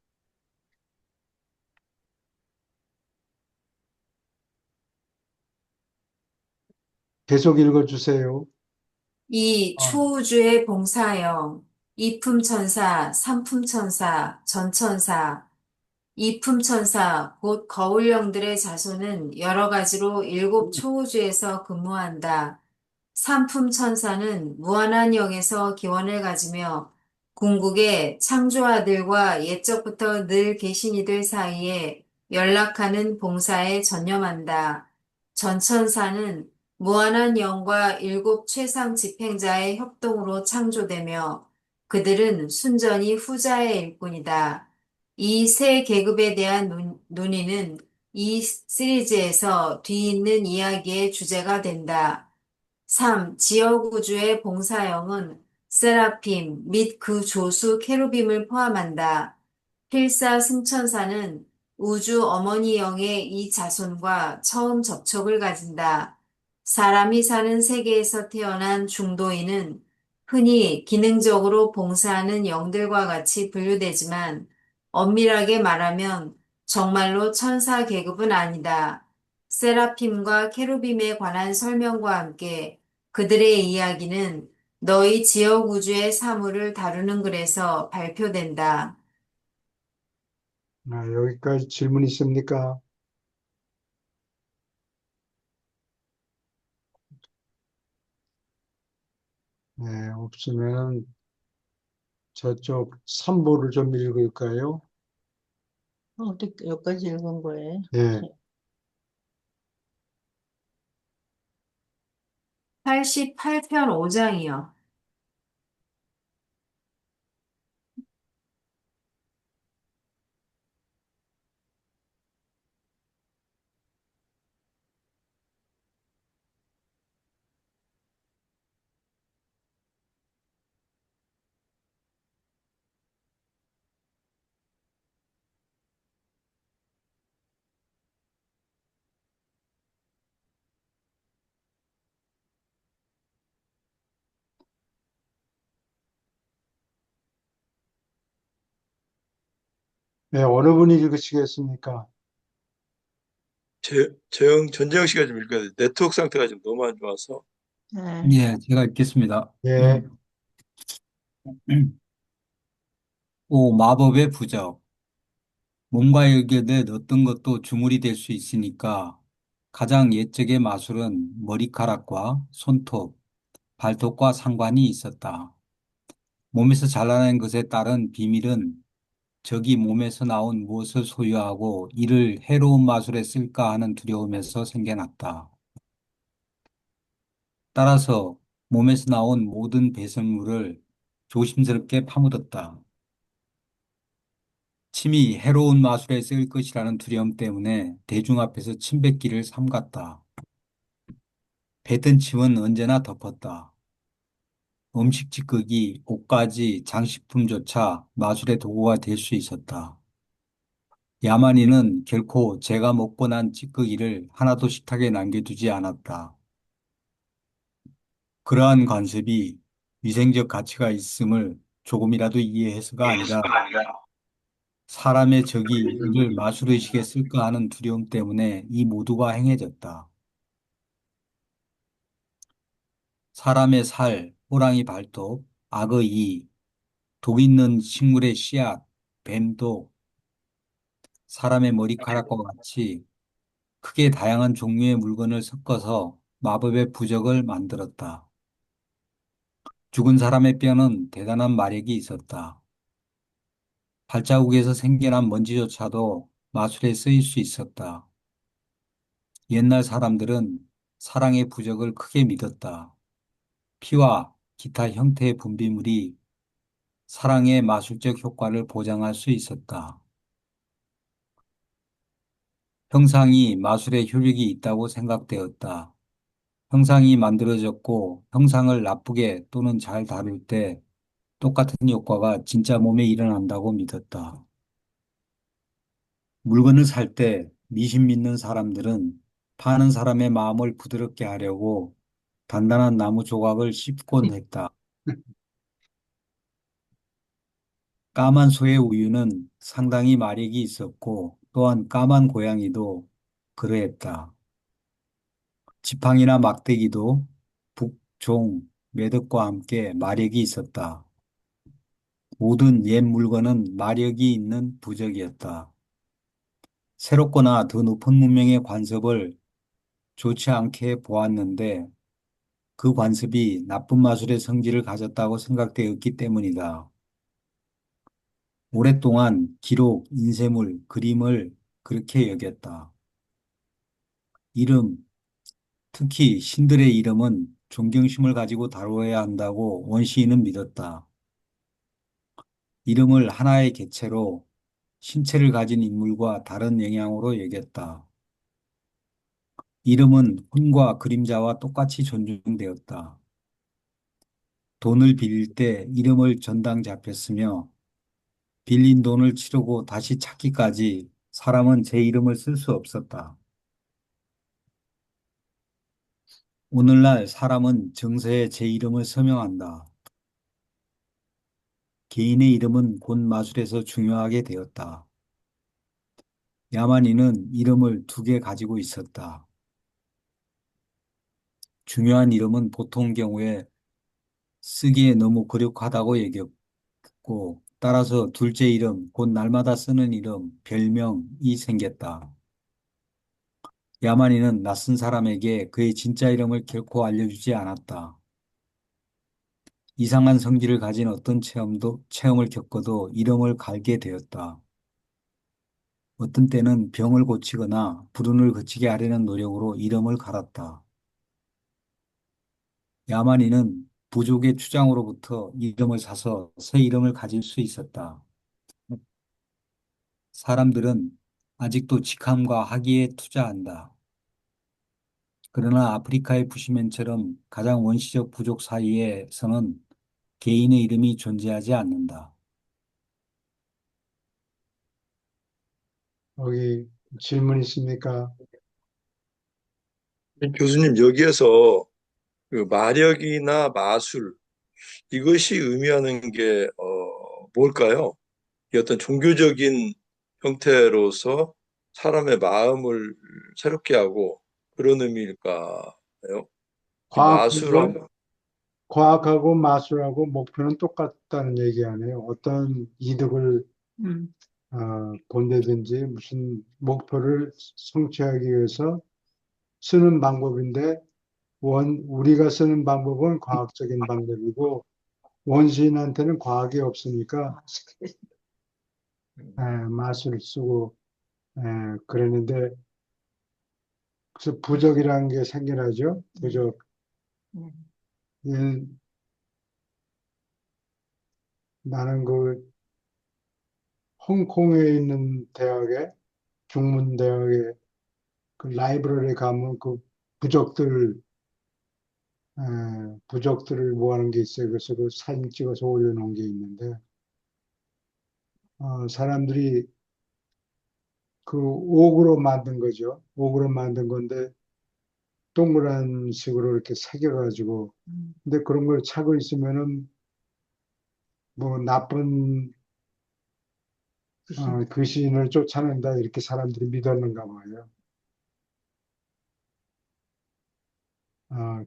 계속 읽어주세요. 이 초우주의 봉사형, 이품천사, 삼품천사, 전천사, 이품천사, 곧 거울령들의 자손은 여러 가지로 일곱 초우주에서 근무한다. 삼품천사는 무한한 영에서 기원을 가지며 궁극의 창조아들과 옛적부터 늘 계신 이들 사이에 연락하는 봉사에 전념한다. 전천사는 무한한 영과 일곱 최상 집행자의 협동으로 창조되며 그들은 순전히 후자의 일꾼이다. 이 세 계급에 대한 논의는 이 시리즈에서 뒤 있는 이야기의 주제가 된다. 3. 지역우주의 봉사형은 세라핌 및 그 조수 케루빔을 포함한다. 필사 승천사는 우주 어머니 영의 이 자손과 처음 접촉을 가진다. 사람이 사는 세계에서 태어난 중도인은 흔히 기능적으로 봉사하는 영들과 같이 분류되지만 엄밀하게 말하면 정말로 천사 계급은 아니다. 세라핌과 케루빔에 관한 설명과 함께 그들의 이야기는 너희 지역 우주의 사물을 다루는 글에서 발표된다. 여기까지 질문 있습니까? 네, 없으면 저쪽 3부를 좀 읽을까요? 어떻게 여기까지 읽은 거예요? 예. 88편 5장이요. 네, 어느 분이 읽으시겠습니까? 전재영 씨가 좀 읽어야 돼. 네트워크 상태가 지금 너무 안 좋아서. 네. 예, 제가 읽겠습니다. 예. 오, 마법의 부적. 몸과 연결된 어떤 것도 주물이 될 수 있으니까 가장 옛적의 마술은 머리카락과 손톱, 발톱과 상관이 있었다. 몸에서 잘라낸 것에 따른 비밀은 적이 몸에서 나온 무엇을 소유하고 이를 해로운 마술에 쓸까 하는 두려움에서 생겨났다. 따라서 몸에서 나온 모든 배설물을 조심스럽게 파묻었다. 침이 해로운 마술에 쓰일 것이라는 두려움 때문에 대중 앞에서 침 뱉기를 삼갔다. 뱉은 침은 언제나 덮었다. 음식 찌꺼기, 옷가지, 장식품조차 마술의 도구가 될 수 있었다. 야만인은 결코 제가 먹고 난 찌꺼기를 하나도 식탁에 남겨두지 않았다. 그러한 관습이 위생적 가치가 있음을 조금이라도 이해해서가 아니라 사람의 적이 이를 마술의식에 쓸까 하는 두려움 때문에 이 모두가 행해졌다. 사람의 살, 호랑이 발톱, 악의 이, 독 있는 식물의 씨앗, 뱀도 사람의 머리카락과 같이 크게 다양한 종류의 물건을 섞어서 마법의 부적을 만들었다. 죽은 사람의 뼈는 대단한 마력이 있었다. 발자국에서 생겨난 먼지조차도 마술에 쓰일 수 있었다. 옛날 사람들은 사랑의 부적을 크게 믿었다. 피와 기타 형태의 분비물이 사랑의 마술적 효과를 보장할 수 있었다. 형상이 마술의 효력이 있다고 생각되었다. 형상이 만들어졌고 형상을 나쁘게 또는 잘 다룰 때 똑같은 효과가 진짜 몸에 일어난다고 믿었다. 물건을 살 때 미신 믿는 사람들은 파는 사람의 마음을 부드럽게 하려고 단단한 나무 조각을 씹곤 했다. 까만 소의 우유는 상당히 마력이 있었고 또한 까만 고양이도 그러했다. 지팡이나 막대기도 북, 종, 매듭과 함께 마력이 있었다. 모든 옛 물건은 마력이 있는 부적이었다. 새롭거나 더 높은 문명의 관습을 좋지 않게 보았는데 그 관습이 나쁜 마술의 성질을 가졌다고 생각되었기 때문이다. 오랫동안 기록, 인쇄물, 그림을 그렇게 여겼다. 이름, 특히 신들의 이름은 존경심을 가지고 다루어야 한다고 원시인은 믿었다. 이름을 하나의 개체로 신체를 가진 인물과 다른 영향으로 여겼다. 이름은 혼과 그림자와 똑같이 존중되었다. 돈을 빌릴 때 이름을 전당 잡혔으며 빌린 돈을 치르고 다시 찾기까지 사람은 제 이름을 쓸 수 없었다. 오늘날 사람은 정서에 제 이름을 서명한다. 개인의 이름은 곧 마술에서 중요하게 되었다. 야만인은 이름을 2개 가지고 있었다. 중요한 이름은 보통 경우에 쓰기에 너무 거룩하다고 여겼고, 따라서 둘째 이름, 곧 날마다 쓰는 이름, 별명이 생겼다. 야만인은 낯선 사람에게 그의 진짜 이름을 결코 알려주지 않았다. 이상한 성질을 가진 어떤 체험을 겪어도 이름을 갈게 되었다. 어떤 때는 병을 고치거나 불운을 그치게 하려는 노력으로 이름을 갈았다. 야만인은 부족의 추장으로부터 이름을 사서 새 이름을 가질 수 있었다. 사람들은 아직도 직함과 학위에 투자한다. 그러나 아프리카의 부시맨처럼 가장 원시적 부족 사이에서는 개인의 이름이 존재하지 않는다. 여기 질문 있습니까? 교수님, 여기에서 그 마력이나 마술, 이것이 의미하는 게, 뭘까요? 이 어떤 종교적인 형태로서 사람의 마음을 새롭게 하고 그런 의미일까요? 이 과학하고, 마술하고, 과학하고 마술하고 목표는 똑같다는 얘기하네요. 어떤 이득을 음, 본다든지 무슨 목표를 성취하기 위해서 쓰는 방법인데, 우리가 쓰는 방법은 과학적인 방법이고, 원시인한테는 과학이 없으니까, 마술을 쓰고, 그랬는데, 그래서 부적이라는 게 생겨나죠. 부적. 네. 예, 나는 그 홍콩에 있는 대학에, 중문대학에 그 라이브러리 가면 그 부적들, 부적들을 모아놓은 게 있어요. 그래서 그 사진 찍어서 올려놓은 게 있는데, 사람들이 그 옥으로 만든 거죠. 옥으로 만든 건데, 동그란 식으로 이렇게 새겨가지고, 음, 근데 그런 걸 차고 있으면은 뭐 나쁜 귀신. 귀신을 쫓아낸다 이렇게 사람들이 믿었는가 봐요.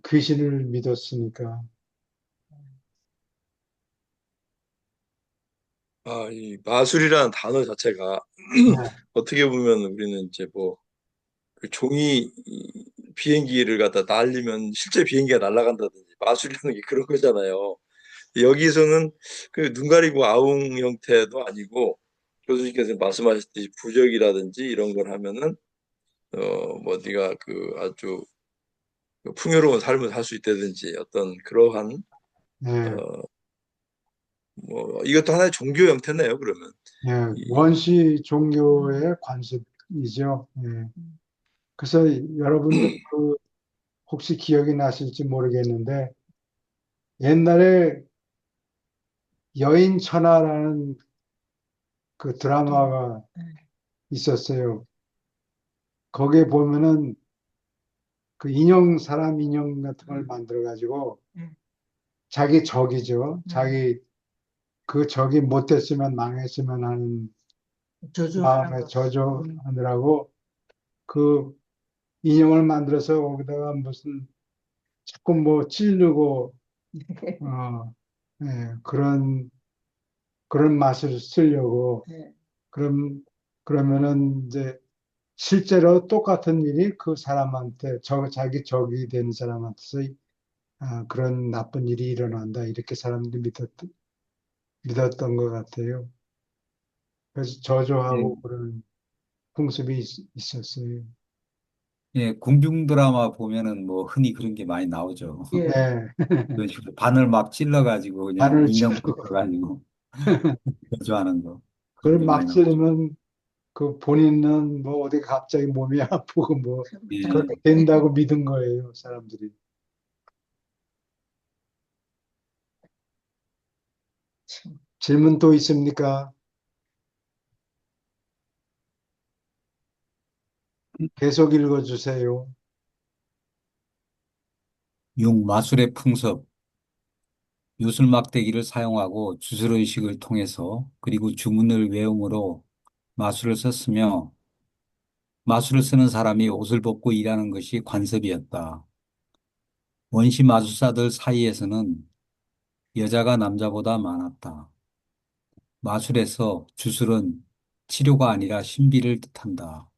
귀신을 믿었으니까. 이 마술이라는 단어 자체가 네, 어떻게 보면 우리는 이제 뭐 그 종이 비행기를 갖다 날리면 실제 비행기가 날아간다든지 마술이라는 게 그런 거잖아요. 여기서는 그 눈 가리고 아웅 형태도 아니고 교수님께서 말씀하셨듯이 부적이라든지 이런 걸 하면은 뭐 네가 그 아주 풍요로운 삶을 살 수 있다든지 어떤 그러한 네, 어 뭐 이것도 하나의 종교 형태네요. 그러면 네. 이 원시 음, 종교의 관습이죠. 네. 음, 그래서 여러분들 그 혹시 기억이 나실지 모르겠는데 옛날에 여인천하라는 그 음, 드라마가 네. 있었어요. 거기에 보면은 그 인형, 사람 인형 같은 걸 만들어가지고 네. 자기 적이죠. 네. 자기 그 적이 못됐으면 망했으면 하는 저주하는 마음에 거. 저주하느라고 그 인형을 만들어서 거기다가 무슨 자꾸 뭐 찌르고 어, 예, 그런 맛을 쓰려고 네. 그러면은 이제 실제로 똑같은 일이 그 사람한테 자기 적이 되는 사람한테서 그런 나쁜 일이 일어난다 이렇게 사람들이 믿었던 것 같아요. 그래서 예, 저주하고 그런 풍습이 있었어요. 예, 궁중 드라마 보면은 뭐 흔히 그런 게 많이 나오죠. 예. 네, 그런 식으로 바늘 막 찔러가지고 그냥 바늘 인형 찔르고 붙여가지고 저주하는 거 그걸 그런 게 많이 막 나오죠. 찌르면 그 본인은 뭐 어디 갑자기 몸이 아프고 뭐 예, 그렇게 된다고 믿은 거예요, 사람들이. 참. 질문 또 있습니까? 계속 읽어주세요. 마술의 풍습, 요술막대기를 사용하고 주술의식을 통해서 그리고 주문을 외움으로 마술을 썼으며 마술을 쓰는 사람이 옷을 벗고 일하는 것이 관습이었다. 원시 마술사들 사이에서는 여자가 남자보다 많았다. 마술에서 주술은 치료가 아니라 신비를 뜻한다.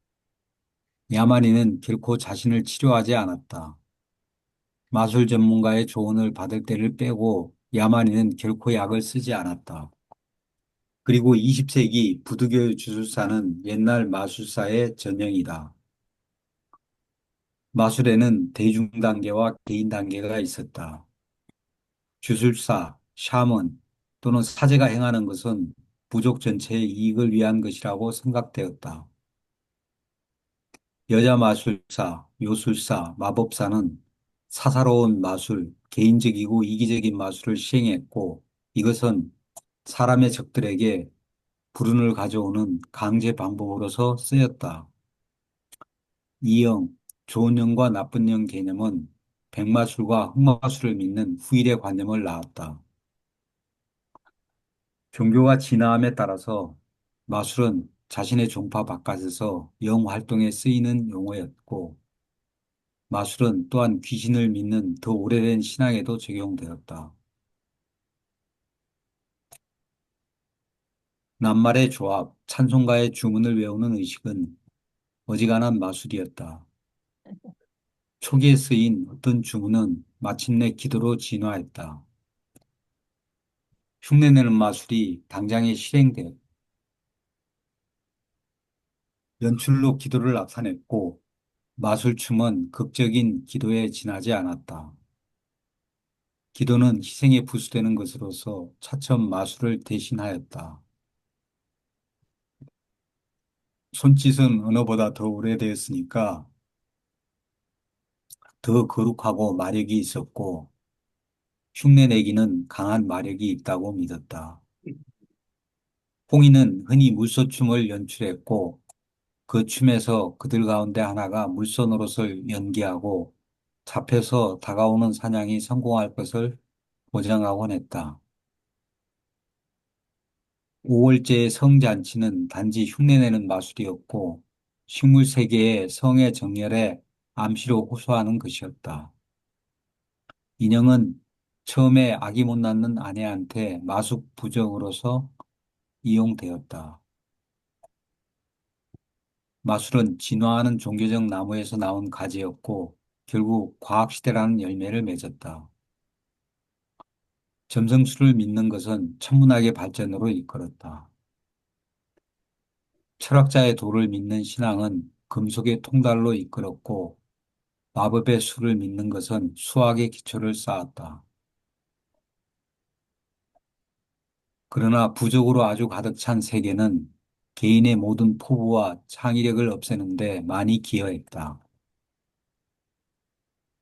야만인은 결코 자신을 치료하지 않았다. 마술 전문가의 조언을 받을 때를 빼고 야만인은 결코 약을 쓰지 않았다. 그리고 20세기 부두교의 주술사는 옛날 마술사의 전형이다. 마술에는 대중 단계와 개인 단계가 있었다. 주술사, 샤먼 또는 사제가 행하는 것은 부족 전체의 이익을 위한 것이라고 생각되었다. 여자 마술사, 요술사, 마법사는 사사로운 마술, 개인적이고 이기적인 마술을 시행했고 이것은 사람의 적들에게 불운을 가져오는 강제 방법으로서 쓰였다. 이영, 좋은 영과 나쁜 영 개념은 백마술과 흑마술을 믿는 후일의 관념을 낳았다. 종교가 진화함에 따라서 마술은 자신의 종파 바깥에서 영 활동에 쓰이는 용어였고 마술은 또한 귀신을 믿는 더 오래된 신앙에도 적용되었다. 낱말의 조합, 찬송가의 주문을 외우는 의식은 어지간한 마술이었다. 초기에 쓰인 어떤 주문은 마침내 기도로 진화했다. 흉내내는 마술이 당장에 실행되었다. 연출로 기도를 나타냈고 마술춤은 극적인 기도에 지나지 않았다. 기도는 희생에 부수되는 것으로서 차츰 마술을 대신하였다. 손짓은 언어보다 더 오래되었으니까 더 거룩하고 마력이 있었고 흉내내기는 강한 마력이 있다고 믿었다. 홍이는 흔히 물소춤을 연출했고 그 춤에서 그들 가운데 하나가 물소 노릇을 연기하고 잡혀서 다가오는 사냥이 성공할 것을 보장하곤 했다. 5월제의 성잔치는 단지 흉내내는 마술이었고 식물 세계의 성의 정열에 암시로 호소하는 것이었다. 인형은 처음에 아기 못 낳는 아내한테 마숙 부적으로서 이용되었다. 마술은 진화하는 종교적 나무에서 나온 가지였고 결국 과학시대라는 열매를 맺었다. 점성술을 믿는 것은 천문학의 발전으로 이끌었다. 철학자의 도를 믿는 신앙은 금속의 통달로 이끌었고 마법의 수를 믿는 것은 수학의 기초를 쌓았다. 그러나 부적으로 아주 가득 찬 세계는 개인의 모든 포부와 창의력을 없애는데 많이 기여했다.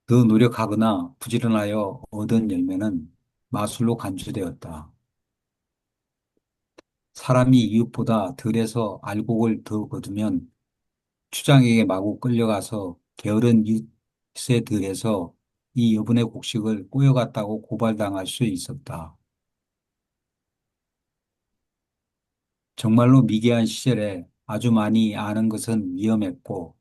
더 노력하거나 부지런하여 얻은 열매는 마술로 간주되었다. 사람이 이웃보다 덜해서 알곡을 더 거두면 추장에게 마구 끌려가서 게으른 이웃 들에서 이 여분의 곡식을 꼬여갔다고 고발당할 수 있었다. 정말로 미개한 시절에 아주 많이 아는 것은 위험했고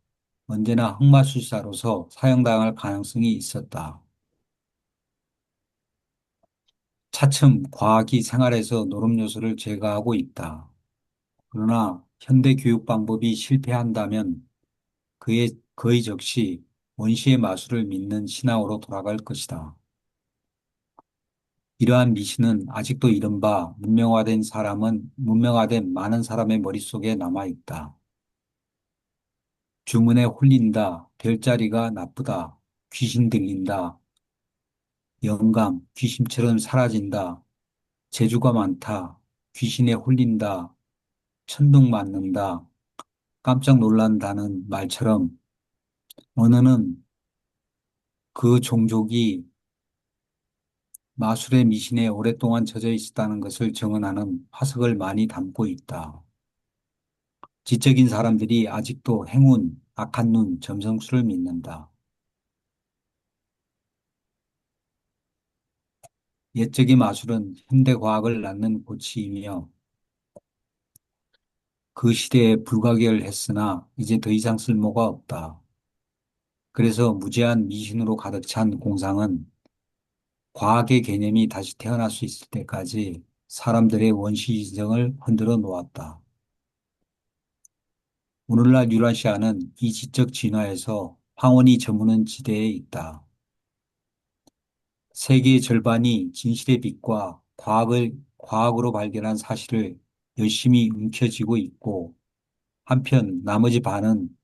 언제나 흑마술사로서 사형당할 가능성이 있었다. 차츰 과학이 생활에서 노름 요소를 제거하고 있다. 그러나 현대 교육 방법이 실패한다면 거의 즉시 원시의 마술을 믿는 신앙으로 돌아갈 것이다. 이러한 미신은 아직도 이른바 문명화된 많은 사람의 머릿속에 남아 있다. 주문에 홀린다, 별자리가 나쁘다, 귀신 들린다, 영감, 귀신처럼 사라진다, 재주가 많다, 귀신에 홀린다, 천둥 맞는다, 깜짝 놀란다는 말처럼 언어는 그 종족이 마술의 미신에 오랫동안 젖어 있었다는 것을 증언하는 화석을 많이 담고 있다. 지적인 사람들이 아직도 행운, 악한 눈, 점성술을 믿는다. 옛적의 마술은 현대 과학을 낳는 고치이며 그 시대에 불가결했으나 이제 더 이상 쓸모가 없다. 그래서 무제한 미신으로 가득 찬 공상은 과학의 개념이 다시 태어날 수 있을 때까지 사람들의 원시인성을 흔들어 놓았다. 오늘날 유라시아는 이 지적 진화에서 황혼이 저무는 지대에 있다. 세계의 절반이 진실의 빛과 과학으로 발견한 사실을 열심히 움켜쥐고 있고 한편 나머지 반은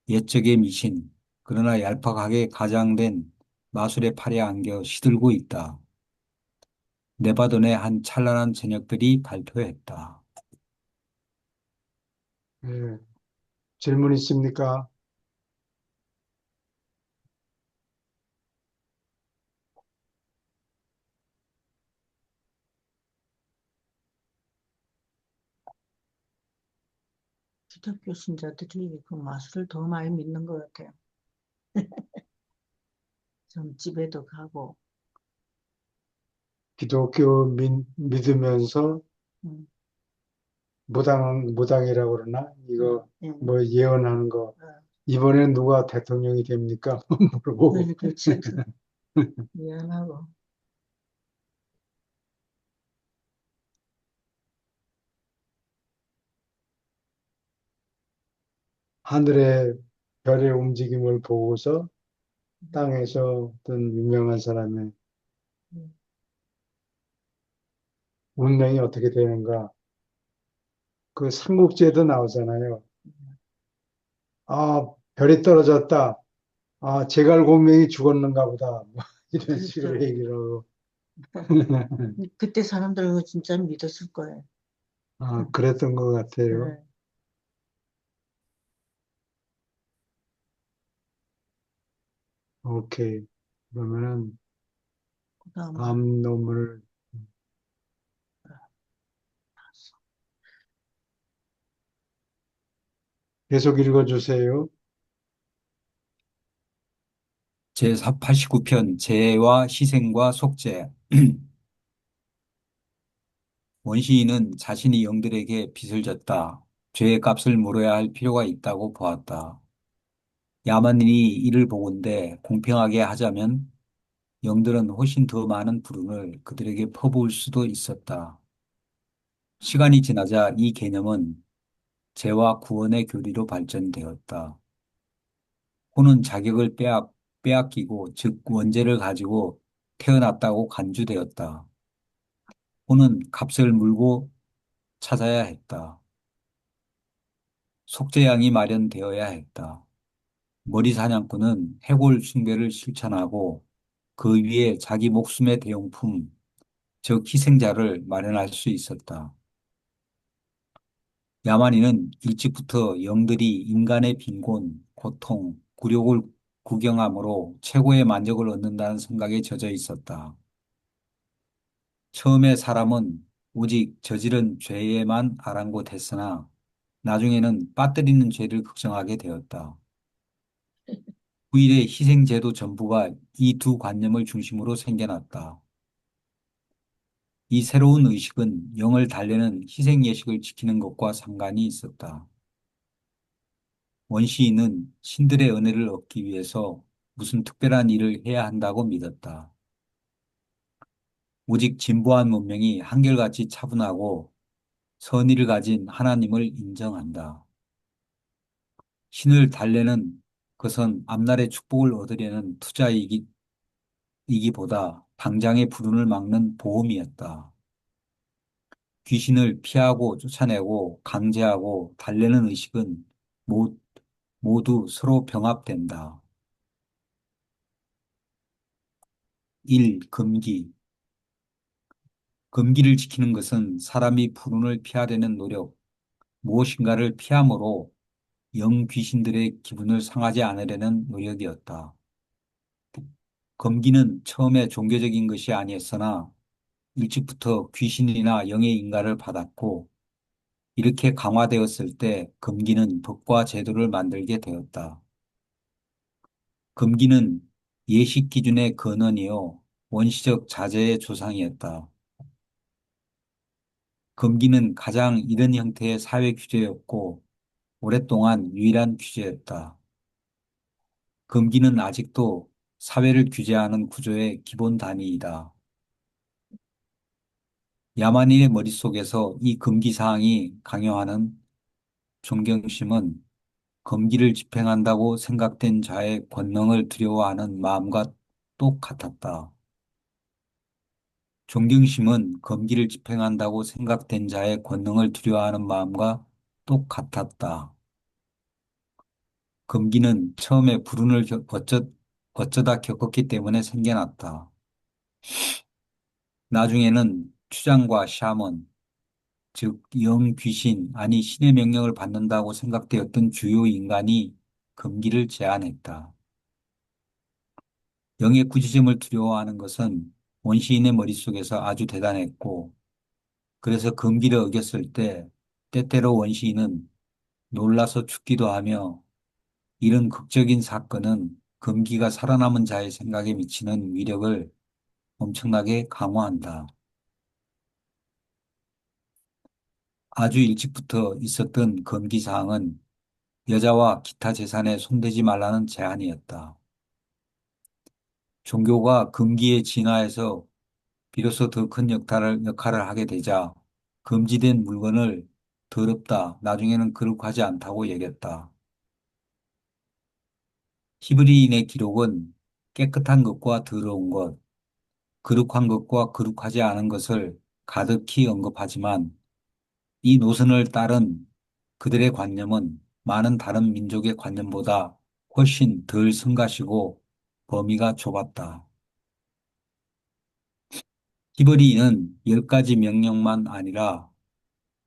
옛적의 미신, 그러나 얄팍하게 가장된 마술의 팔에 안겨 시들고 있다. 네바돈의 한 찬란한 저녁들이 발표했다. 예, 질문 있습니까? 기독교 신자들이 그 마술을 더 많이 믿는 것 같아요. 점집에도 가고, 기독교 믿으면서 음, 무당이라고 그러나? 이거 음, 뭐 예언하는 거. 어, 이번엔 누가 대통령이 됩니까? 물어보고. 그렇지. 미안하고. 하늘의 별의 움직임을 보고서 음, 땅에서 어떤 유명한 사람의 음, 운명이 어떻게 되는가. 그 삼국지에도 나오잖아요. 음. 아, 별이 떨어졌다. 아, 제갈공명이 죽었는가 보다. 뭐 이런 그렇죠. 식으로 얘기를 하고. 그때 사람들은 그거 진짜 믿었을 거예요. 아, 그랬던 것 같아요. 네. 오케이. 그러면은 그다음 다음 논문을 계속 읽어주세요. 제89편 재해와 희생과 속죄. 원시인은 자신이 영들에게 빚을 졌다. 죄의 값을 물어야 할 필요가 있다고 보았다. 야만인이 이를 보건대 공평하게 하자면 영들은 훨씬 더 많은 불운을 그들에게 퍼부을 수도 있었다. 시간이 지나자 이 개념은 죄와 구원의 교리로 발전되었다. 혼은 자격을 빼앗기고 즉 원죄를 가지고 태어났다고 간주되었다. 혼은 값을 물고 찾아야 했다. 속죄양이 마련되어야 했다. 머리 사냥꾼은 해골 숭배를 실천하고 그 위에 자기 목숨의 대용품, 즉 희생자를 마련할 수 있었다. 야만인은 일찍부터 영들이 인간의 빈곤, 고통, 굴욕을 구경함으로 최고의 만족을 얻는다는 생각에 젖어 있었다. 처음에 사람은 오직 저지른 죄에만 아랑곳했으나 나중에는 빠뜨리는 죄를 걱정하게 되었다. 후일의 희생제도 전부가 이 두 관념을 중심으로 생겨났다. 이 새로운 의식은 영을 달래는 희생예식을 지키는 것과 상관이 있었다. 원시인은 신들의 은혜를 얻기 위해서 무슨 특별한 일을 해야 한다고 믿었다. 오직 진보한 문명이 한결같이 차분하고 선의를 가진 하나님을 인정한다. 신을 달래는 것은 앞날의 축복을 얻으려는 투자이기보다 당장의 불운을 막는 보험이었다. 귀신을 피하고 쫓아내고 강제하고 달래는 의식은 모- 모두 서로 병합된다. 1. 금기. 금기를 지키는 것은 사람이 불운을 피하려는 노력, 무엇인가를 피함으로 영 귀신들의 기분을 상하지 않으려는 노력이었다. 금기는 처음에 종교적인 것이 아니었으나 일찍부터 귀신이나 영의 인가를 받았고 이렇게 강화되었을 때 금기는 법과 제도를 만들게 되었다. 금기는 예식 기준의 근원이요 원시적 자제의 조상이었다. 금기는 가장 이른 형태의 사회 규제였고 오랫동안 유일한 규제였다. 금기는 아직도 사회를 규제하는 구조의 기본 단위이다. 야만인의 머릿속에서 이 금기 사항이 강요하는 존경심은 금기를 집행한다고 생각된 자의 권능을 두려워하는 마음과 똑같았다. 존경심은 금기를 집행한다고 생각된 자의 권능을 두려워하는 마음과 똑같았다. 금기는 처음에 불운을 어쩌다 겪었기 때문에 생겨났다. 나중에는 추장과 샤먼, 즉 영귀신 아니 신의 명령을 받는다고 생각되었던 주요 인간이 금기를 제안했다. 영의 구지점을 두려워하는 것은 원시인의 머릿속에서 아주 대단했고 그래서 금기를 어겼을 때 때때로 원시인은 놀라서 죽기도 하며 이런 극적인 사건은 금기가 살아남은 자의 생각에 미치는 위력을 엄청나게 강화한다. 아주 일찍부터 있었던 금기 사항은 여자와 기타 재산에 손대지 말라는 제한이었다. 종교가 금기에 진화해서 비로소 더 큰 역할을 하게 되자 금지된 물건을 더럽다, 나중에는 거룩하지 않다고 여겼다. 히브리인의 기록은 깨끗한 것과 더러운 것, 거룩한 것과 거룩하지 않은 것을 가득히 언급하지만 이 노선을 따른 그들의 관념은 많은 다른 민족의 관념보다 훨씬 덜 성가시고 범위가 좁았다. 히브리인은 10가지 명령만 아니라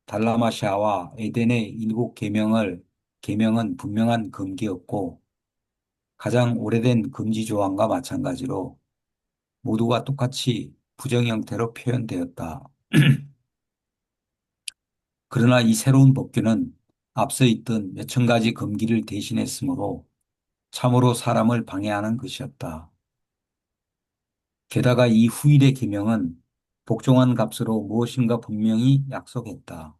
달라마시아와 에덴의 7계명은 분명한 금기였고 가장 오래된 금지 조항과 마찬가지로 모두가 똑같이 부정 형태로 표현되었다. 그러나 이 새로운 법규는 앞서 있던 몇천 가지 금기를 대신했으므로 참으로 사람을 방해하는 것이었다. 게다가 이 후일의 계명은 복종한 값으로 무엇인가 분명히 약속했다.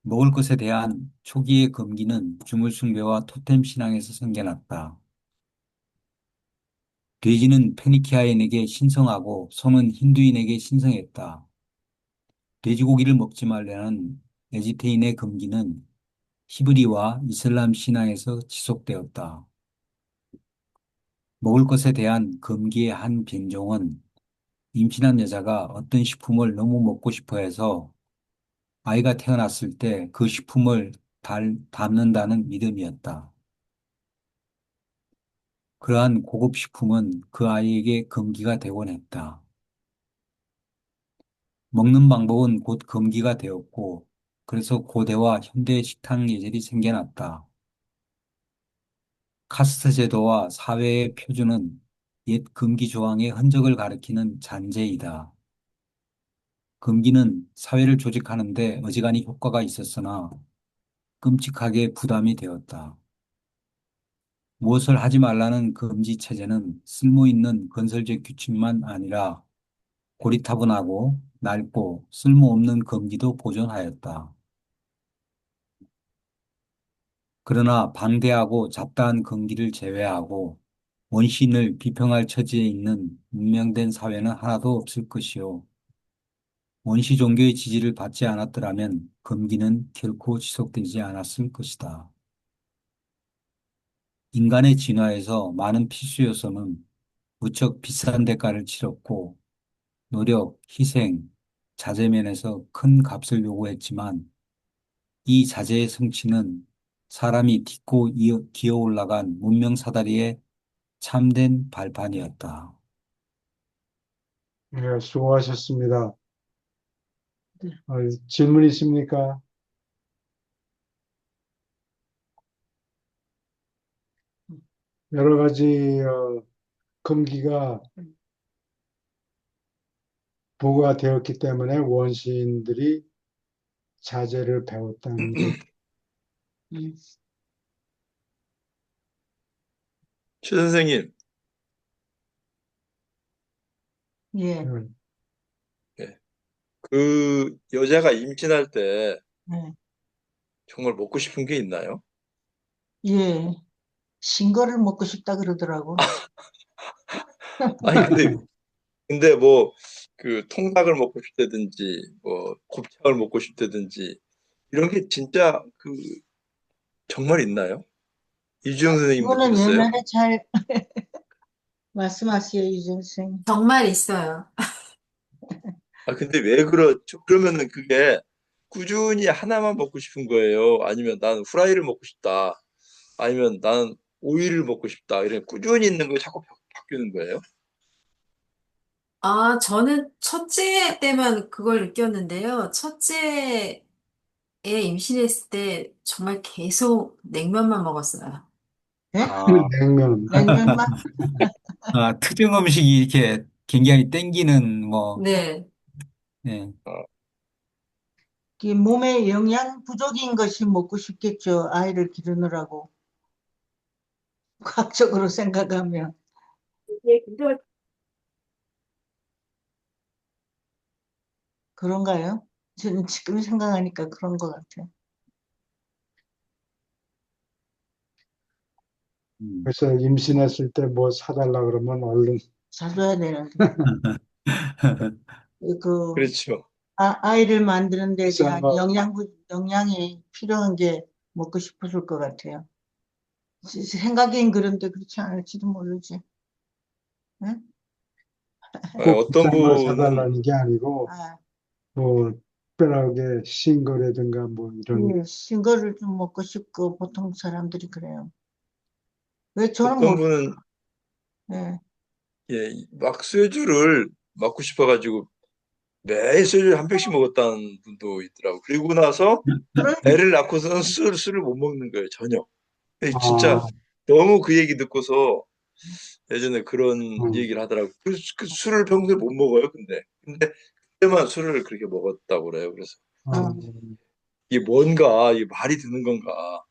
먹을 것에 대한 초기의 금기는 주물 숭배와 토템 신앙에서 생겨났다. 돼지는 페니키아인에게 신성하고 소는 힌두인에게 신성했다. 돼지고기를 먹지 말라는 에지테인의 금기는 히브리와 이슬람 신앙에서 지속되었다. 먹을 것에 대한 금기의 한 변종은 임신한 여자가 어떤 식품을 너무 먹고 싶어 해서 아이가 태어났을 때 그 식품을 담는다는 믿음이었다. 그러한 고급 식품은 그 아이에게 금기가 되곤 했다. 먹는 방법은 곧 금기가 되었고, 그래서 고대와 현대 식탁 예절이 생겨났다. 카스트 제도와 사회의 표준은 옛 금기 조항의 흔적을 가리키는 잔재이다. 금기는 사회를 조직하는데 어지간히 효과가 있었으나 끔찍하게 부담이 되었다. 무엇을 하지 말라는 금지 체제는 쓸모 있는 건설적 규칙만 아니라 고리타분하고 낡고 쓸모없는 금기도 보존하였다. 그러나 방대하고 잡다한 금기를 제외하고 원신을 비평할 처지에 있는 문명된 사회는 하나도 없을 것이요. 원시 종교의 지지를 받지 않았더라면 금기는 결코 지속되지 않았을 것이다. 인간의 진화에서 많은 필수 요소는 무척 비싼 대가를 치렀고 노력, 희생, 자제 면에서 큰 값을 요구했지만 이 자제의 성취는 사람이 딛고 기어 올라간 문명 사다리의 참된 발판이었다. 예, 수고하셨습니다. 네. 질문 있습니까? 여러 가지 금기가 부과되었기 때문에 원시인들이 자제를 배웠다는 것. 음, 최 선생님, 예, 음, 예. 그 여자가 임신할 때 예, 정말 먹고 싶은 게 있나요? 예. 신거를 먹고 싶다 그러더라고. 아니, 근데 뭐, 그 통닭을 먹고 싶다든지, 뭐, 곱창을 먹고 싶다든지, 이런 게 진짜 정말 있나요? 이주영 선생님 그거는 느끼셨어요? 옛날에 잘 말씀하세요, 이준 선생님. 정말 있어요. 아, 근데 왜 그렇죠? 그러면은 그게 꾸준히 하나만 먹고 싶은 거예요? 아니면 나는 후라이를 먹고 싶다. 아니면 나는 오이를 먹고 싶다. 이런 꾸준히 있는 거 자꾸 바뀌는 거예요? 아, 저는 첫째 때만 그걸 느꼈는데요. 첫째에 임신했을 때 정말 계속 냉면만 먹었어요. 예? 아, 냉면. 냉면만? 특정 음식이 이렇게 굉장히 땡기는 뭐, 네. 예, 그 몸에 영양 부족인 것이 먹고 싶겠죠. 아이를 기르느라고. 과학적으로 생각하면. 그런가요? 저는 지금 생각하니까 그런 것 같아요. 음. 그래서 임신했을 때 뭐 사달라 그러면 얼른 사줘야 되는데. 그, 그렇죠. 아이를 만드는 데 비싼 대한 거. 영양이 필요한 게 먹고 싶었을 것 같아요. 생각엔 그런데 그렇지 않을지도 모르지. 응? 꼭 어떤 비싼 걸 분은 사달라는 게 아니고 아, 뭐 특별하게 신 거라든가 뭐 이런 예, 신거를 좀 먹고 싶고 보통 사람들이 그래요. 왜 저는 어떤 모르, 분은 예. 예, 막 소주를 먹고 싶어가지고 매일 소주를 한 병씩 먹었다는 분도 있더라고. 그리고 나서 그런, 애를 낳고서는 술을 못 먹는 거예요, 전혀. 진짜 아, 너무 그 얘기 듣고서 예전에 그런 음, 얘기를 하더라고. 그 술을 평소에 못 먹어요, 근데 그때만 술을 그렇게 먹었다고 그래요. 그래서 어, 이게 뭔가, 이게 말이 되는 건가.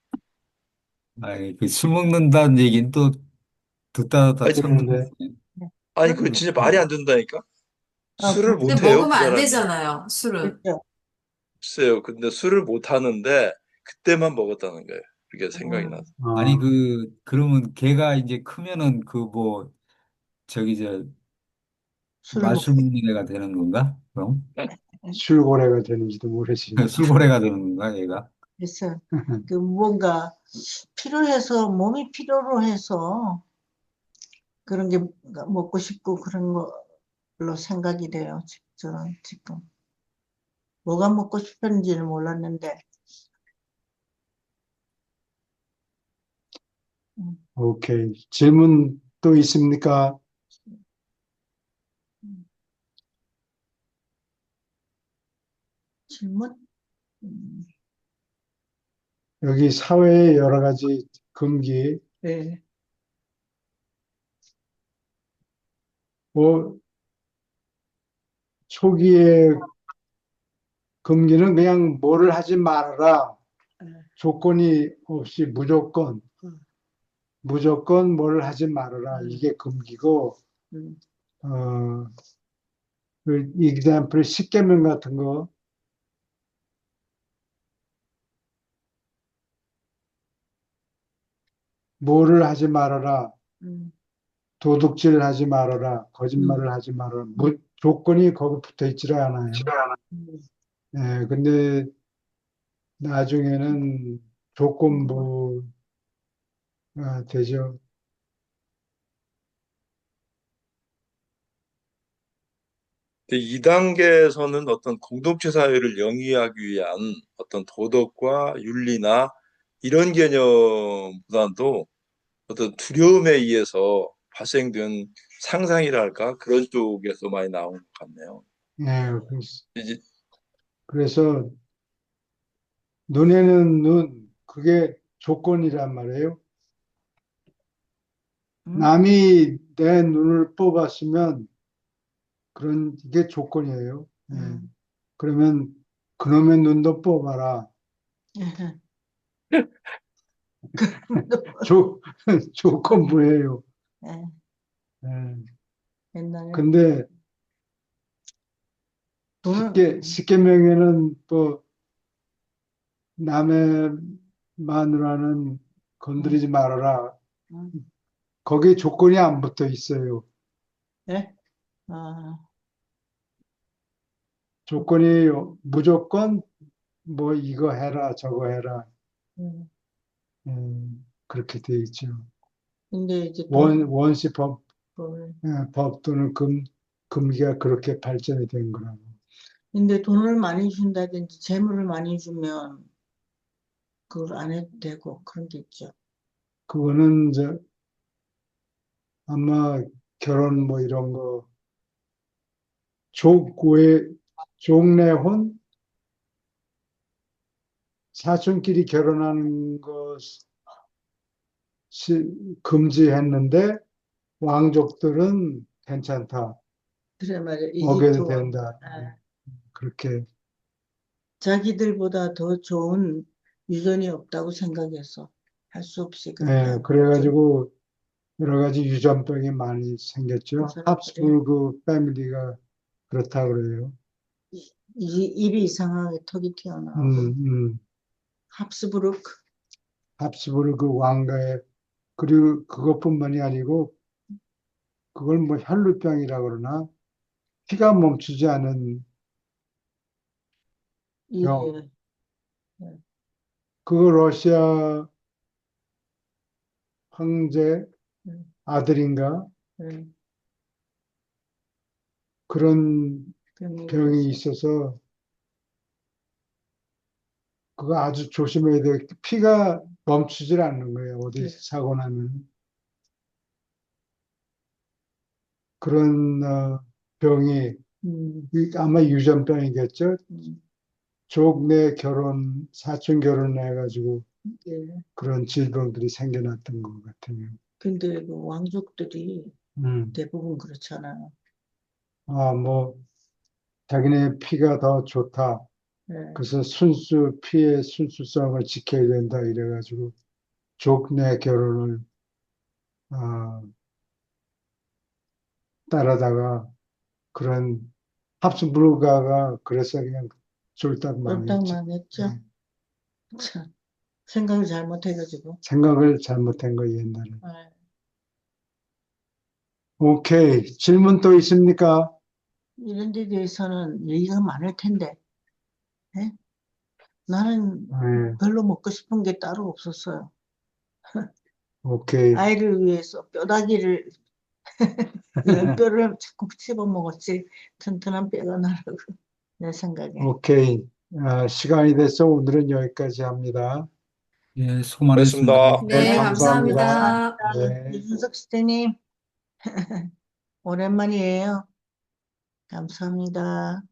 아이, 그술 먹는다는 얘기는 또 듣다 듣다 아니, 처음 그런데 들었어요. 아니, 그 진짜 말이 안 된다니까? 술을 근데 못 해요, 먹으면 그 안 사람이. 되잖아요, 술은. 그렇죠. 글쎄요. 근데 술을 못 하는데 그때만 먹었다는 거예요. 그게 생각이 나서. 아니, 아, 그러면 걔가 이제 크면은 저기, 술을 먹고, 마술 먹는 애가 되는 건가? 그럼? 술고래가 되는지도 모르지. 술고래가 되는 건가, 얘가? 그래서 그 뭔가 필요해서, 몸이 필요로 해서 그런 게 먹고 싶고 그런 걸로 생각이 돼요. 저는 지금. 뭐가 먹고 싶은지는 몰랐는데. 음, 오케이. 질문 또 있습니까? 음. 질문? 음, 여기 사회의 여러 가지 금기, 네. 뭐 초기에 금기는 그냥 뭐를 하지 말아라. 네. 조건이 없이 무조건. 무조건 뭘 하지 말아라. 이게 금기고, 음, 어, 그 example 십계명 같은 거, 뭐를 하지 말아라. 음, 도둑질 하지 말아라. 음, 거짓말을 하지 말아라. 조건이 거기 붙어 있지를 않아요. 음, 예, 근데 나중에는 조건부가 되죠. 근데 2단계에서는 어떤 공동체 사회를 영위하기 위한 어떤 도덕과 윤리나 이런 개념보다도 어떤 두려움에 의해서 발생된 상상이랄까 그런 쪽에서 많이 나온 것 같네요. 예, 이제 그래서 눈에는 눈, 그게 조건이란 말이에요. 음, 남이 내 눈을 뽑았으면 그런 게 조건이에요. 예. 음. 그러면 그놈의 눈도 뽑아라. 조, 조건부예요. 예, 예. 옛날에 근데 돈을 십계명에는 또 남의 마누라는 음, 건드리지 말아라. 음, 거기에 조건이 안 붙어 있어요. 예? 아, 조건이 무조건 뭐 이거 해라, 저거 해라. 음. 그렇게 돼 있죠. 근데 이제 원시 돈을 법 또는 금기가 그렇게 발전이 된 거라고. 근데 돈을 많이 준다든지 재물을 많이 주면 그걸 안 해도 되고 그런 게 있죠. 그거는 이제 아마 결혼 뭐 이런 거, 족외, 족내혼, 사촌끼리 결혼하는 것이 금지했는데 왕족들은 괜찮다. 그래 말이야. 이집트 먹여도 왕 된다. 그렇게. 자기들보다 더 좋은 유전이 없다고 생각해서 할 수 없이 그렇게 예, 한 거죠. 그래가지고 여러 가지 유전병이 많이 생겼죠. 그 사람들이 합스부르크 패밀리가 그렇다 그래요. 입이 이상하게 턱이 튀어나오고 음, 음. 합스부르크 합스부르크 왕가의 그리고 그것뿐만이 아니고 그걸 뭐 혈루병이라 그러나 피가 멈추지 않은 병. 예, 예, 그거 러시아 황제 예, 아들인가 예. 그런 병이 병이 있었어. 있어서 그거 아주 조심해야 돼. 피가 멈추질 않는 거예요. 어디 예. 사고 나면. 그런 병이 아마 유전병이겠죠. 음, 족내 결혼, 사촌 결혼해가지고 예. 그런 질병들이 생겨났던 것 같아요. 근데 그 왕족들이 음. 대부분 그렇잖아요. 뭐 자기네 피가 더 좋다. 예. 그래서 피의 순수성을 지켜야 된다 이래가지고 족내 결혼을 아, 따라다가 그런 합스부르크가 그래서 그냥 쫄딱 쫄딱 망했지. 망했죠. 예. 참, 생각을 잘못해가지고. 생각을 잘못한 거 옛날에. 예. 오케이. 질문 또 있습니까? 이런 데 대해서는 얘기가 많을 텐데. 예? 나는 네, 별로 먹고 싶은 게 따로 없었어요. 오케이. 아이를 위해서 뼈다귀를, 이런 뼈를 자꾸 씹어 먹었지. 튼튼한 뼈가 나라고, 내 생각에. 오케이. 시간이 돼서 오늘은 여기까지 합니다. 예, 수고 많으셨습니다. 고맙습니다. 네, 네, 감사합니다. 감사합니다. 네. 유준석 시대님, 오랜만이에요. 감사합니다.